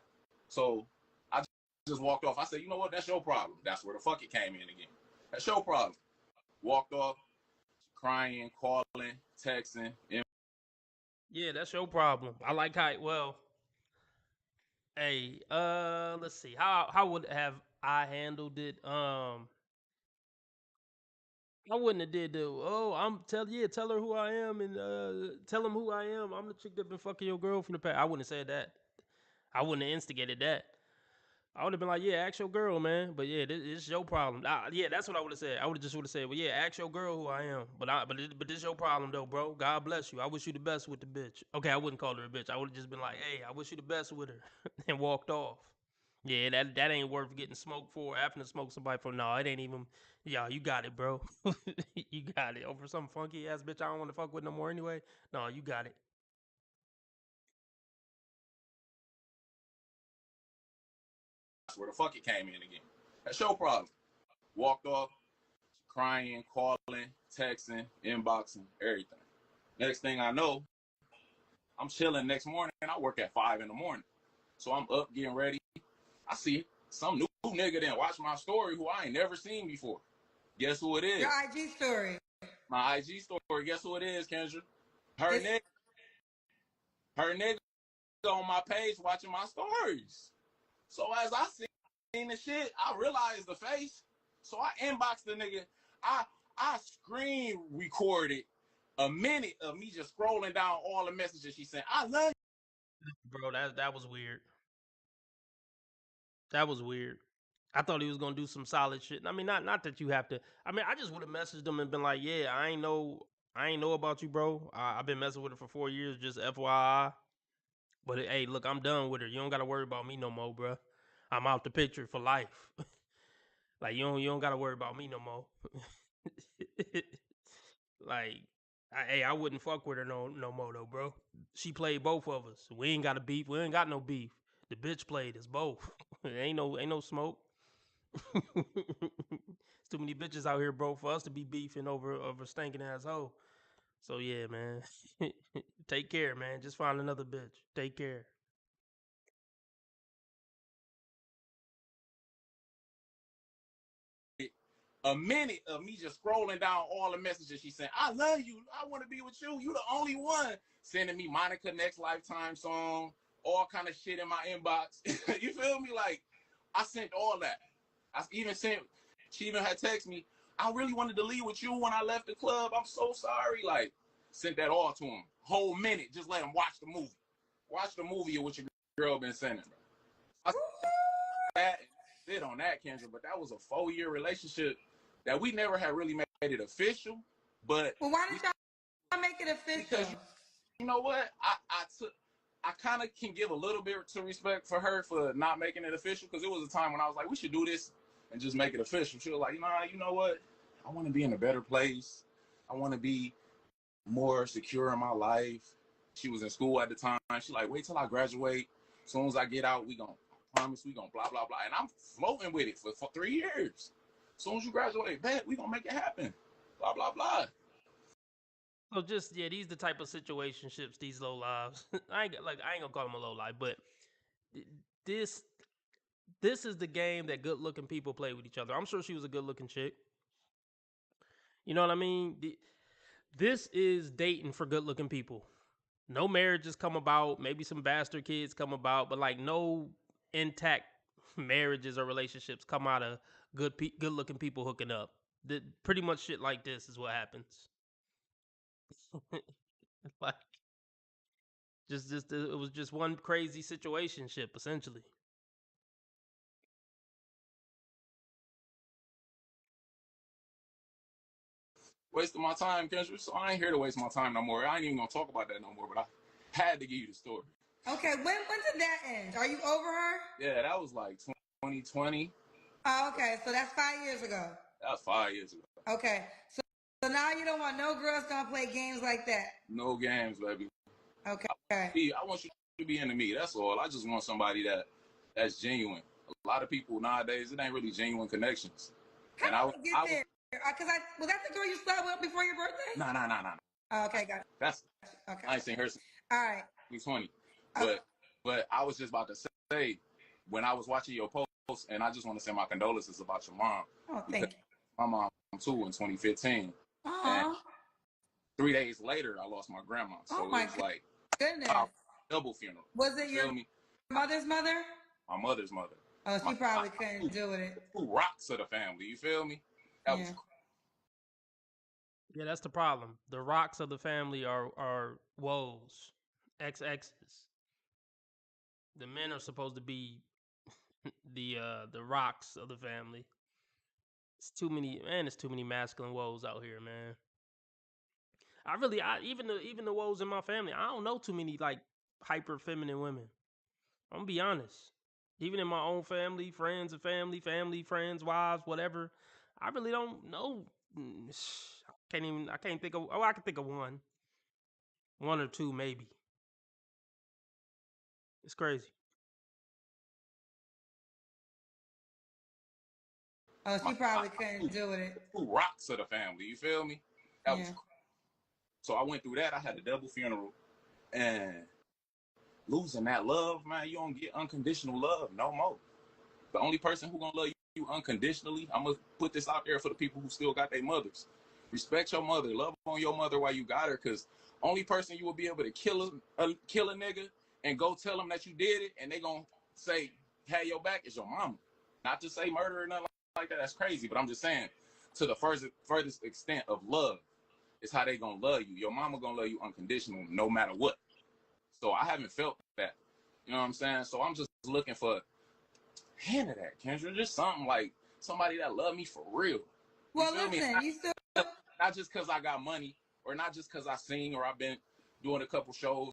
So I just walked off. I said, you know what? That's your problem. That's where the fuck it came in again. That's your problem. Walked off, crying, calling, texting. Yeah, that's your problem. I like how, well, hey, let's see. How would have I handled it? I wouldn't have did the tell her who I am and tell him who I am. I'm the chick that been fucking your girl from the past. I wouldn't have said that. I wouldn't have instigated that. I would have been like, yeah, ask your girl, man. But yeah, this your problem. Yeah, that's what I would have said. I would have said, well, yeah, ask your girl who I am. But this your problem though, bro. God bless you. I wish you the best with the bitch. Okay, I wouldn't call her a bitch. I would have just been like, hey, I wish you the best with her, and walked off. Yeah, that ain't worth getting smoked for. Having to smoke somebody for. No, it ain't even. Yeah, you got it, bro. You got it. Over some funky ass bitch I don't want to fuck with no more anyway. No, you got it. That's where the fuck it came in again. That's your problem. Walked off, crying, calling, texting, inboxing, everything. Next thing I know, I'm chilling next morning. I work at 5 in the morning. So I'm up getting ready. I see some new nigga then watch my story who I ain't never seen before. Guess who it is? Your IG story. My IG story. Guess who it is, Kendra? Her nigga on my page watching my stories. So as I seen the shit, I realized the face. So I inboxed the nigga. I screen recorded a minute of me just scrolling down all the messages she sent. I love you. Bro, that was weird. That was weird. I thought he was gonna do some solid shit. I mean, not that you have to. I mean, I just would have messaged him and been like, yeah, I ain't know about you, bro. I've been messing with her for 4 years. Just FYI. But hey, look, I'm done with her. You don't gotta worry about me no more, bro. I'm out the picture for life. Like you don't gotta worry about me no more. Like, I wouldn't fuck with her no more though, bro. She played both of us. We ain't got a beef. We ain't got no beef. The bitch played us both. ain't no smoke. It's too many bitches out here, bro, for us to be beefing over stinking asshole. So yeah, man. Take care, man. Just find another bitch. Take care. A minute of me just scrolling down all the messages she sent. I love you. I want to be with you. You the only one. Sending me Monica Next Lifetime song, all kind of shit in my inbox. You feel me? Like, I sent all that. I even sent, she even had text me, I really wanted to leave with you when I left the club. I'm so sorry. Like, sent that all to him. Whole minute. Just let him watch the movie. Watch the movie of what your girl been sending, bro. I that and sit on that, Kendra, but that was a 4-year relationship that we never had really made it official. But well, why did y'all make it official? Because you know what, I kind of can give a little bit to respect for her for not making it official, because it was a time when I was like, we should do this and just make it official. She was like, nah, you know what, I want to be in a better place. I want to be more secure in my life. She was in school at the time. She like, wait till I graduate. As soon as I get out, we gonna promise we gonna blah blah blah. And I'm floating with it for 3 years. As soon as you graduate, bet we gonna make it happen. Blah blah blah. So just these the type of situationships, these low lives. I ain't gonna call them a low life, but this is the game that good looking people play with each other. I'm sure she was a good looking chick. You know what I mean? This is dating for good looking people. No marriages come about. Maybe some bastard kids come about, but like no intact marriages or relationships come out of good looking people hooking up. Pretty much shit like this is what happens. Like, it was just one crazy situationship essentially. Wasting my time, Kendra. So I ain't here to waste my time no more. I ain't even gonna talk about that no more. But I had to give you the story. Okay, when did that end? Are you over her? Yeah, that was like 2020. Oh, okay, so that's 5 years ago. That was 5 years ago. Okay, so now you don't want no girls gonna play games like that. No games, baby. Okay. I want you to be into me. That's all. I just want somebody that's genuine. A lot of people nowadays, it ain't really genuine connections. How did you get there? Because was that the girl you slept with before your birthday? No. Oh, okay, got it. That's okay. I ain't seen her since all right. 2020. But I was just about to say, when I was watching your post, and I just want to send my condolences about your mom. Oh, thank you. My mom too in 2015. And 3 days later, I lost my grandma. So it was like goodness. Double funeral. Was it your mother's mother? My mother's mother. Oh, she probably couldn't do with it. Two rocks of the family. You feel me? That was. Yeah, that's the problem. The rocks of the family are woes, ex-exes. The men are supposed to be the rocks of the family. It's too many, man. It's too many masculine woes out here, man. Even the woes in my family, I don't know too many like hyper feminine women. I'm gonna be honest. Even in my own family, friends of family, friends, wives, whatever, I really don't know. I can't think of. Oh, I can think of one or two maybe. It's crazy. Oh, she probably couldn't do with it. Two rocks of the family. You feel me? That was. So I went through that. I had a double funeral, and losing that love, man, you don't get unconditional love no more. The only person who gonna love you unconditionally, I'm gonna put this out there for the people who still got their mothers. Respect your mother. Love on your mother while you got her, because only person you will be able to kill a nigga and go tell them that you did it, and they gonna say, had your back, is your mama. Not to say murder or nothing like that. That's crazy, but I'm just saying, to the furthest extent of love, is how they gonna love you. Your mama gonna love you unconditional, no matter what. So I haven't felt that. You know what I'm saying? So I'm just looking for hint of that, Kendra. Just something like somebody that love me for real. Well, listen, you still not just because I got money, or not just because I sing, or I've been doing a couple shows.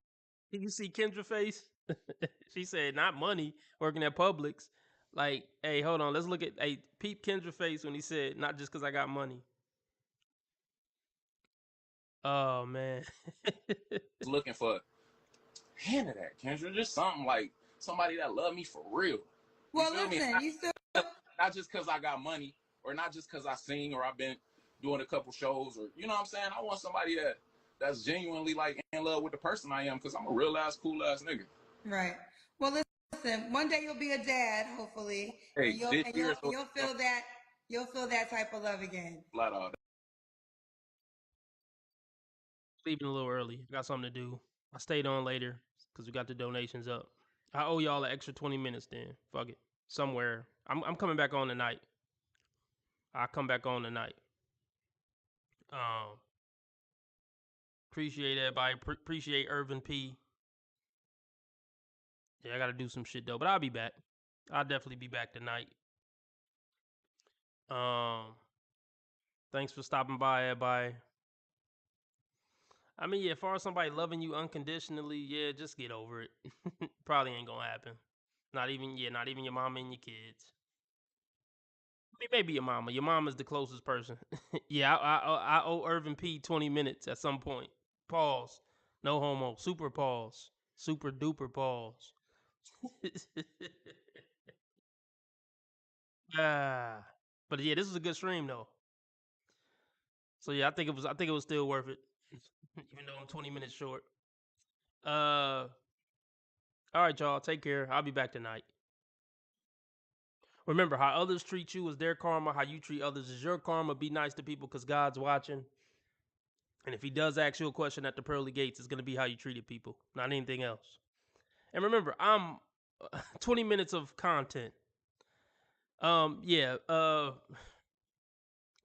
Did you see Kendra face? She said, not money, working at Publix. Like, hey, hold on. Let's look at, hey, peep Kendra face when he said, not just because I got money. Oh, man. Looking for hand of that, Kendra. Just something like somebody that love me for real. You Well, feel me? listen, you still Not just because I got money, or not just because I sing, or I've been doing a couple shows, or you know what I'm saying. I want somebody that's genuinely like in love with the person I am, because I'm a real ass, cool ass nigga. right. Well, listen. One day you'll be a dad, hopefully, Hey, and this year is you'll feel that type of love again. flat out. Leaving a little early. I got something to do. I stayed on later because we got the donations up. I owe y'all an extra 20 minutes then. Fuck it. Somewhere. I'm coming back on tonight. I'll come back on tonight. Appreciate everybody. Appreciate Irvin P. Yeah, I gotta do some shit though, but I'll be back. I'll definitely be back tonight. Thanks for stopping by, everybody. I mean, yeah, as far as somebody loving you unconditionally, yeah, just get over it. Probably ain't gonna happen. Not even your mama and your kids. I mean, maybe your mama. Your mama's the closest person. Yeah, I owe Irvin P 20 minutes at some point. Pause. No homo. Super pause. Super duper pause. But yeah, this was a good stream though. So yeah, I think it was still worth it. Even though I'm 20 minutes short. All right, y'all. Take care. I'll be back tonight. Remember, how others treat you is their karma. How you treat others is your karma. Be nice to people because God's watching. And if he does ask you a question at the pearly gates, it's going to be how you treated people, not anything else. And remember, I'm 20 minutes of content. Remember,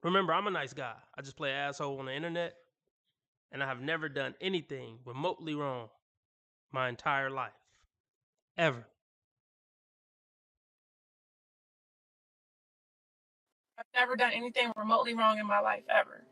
I'm a nice guy. I just play asshole on the internet. And I have never done anything remotely wrong my entire life. Ever. I've never done anything remotely wrong in my life ever.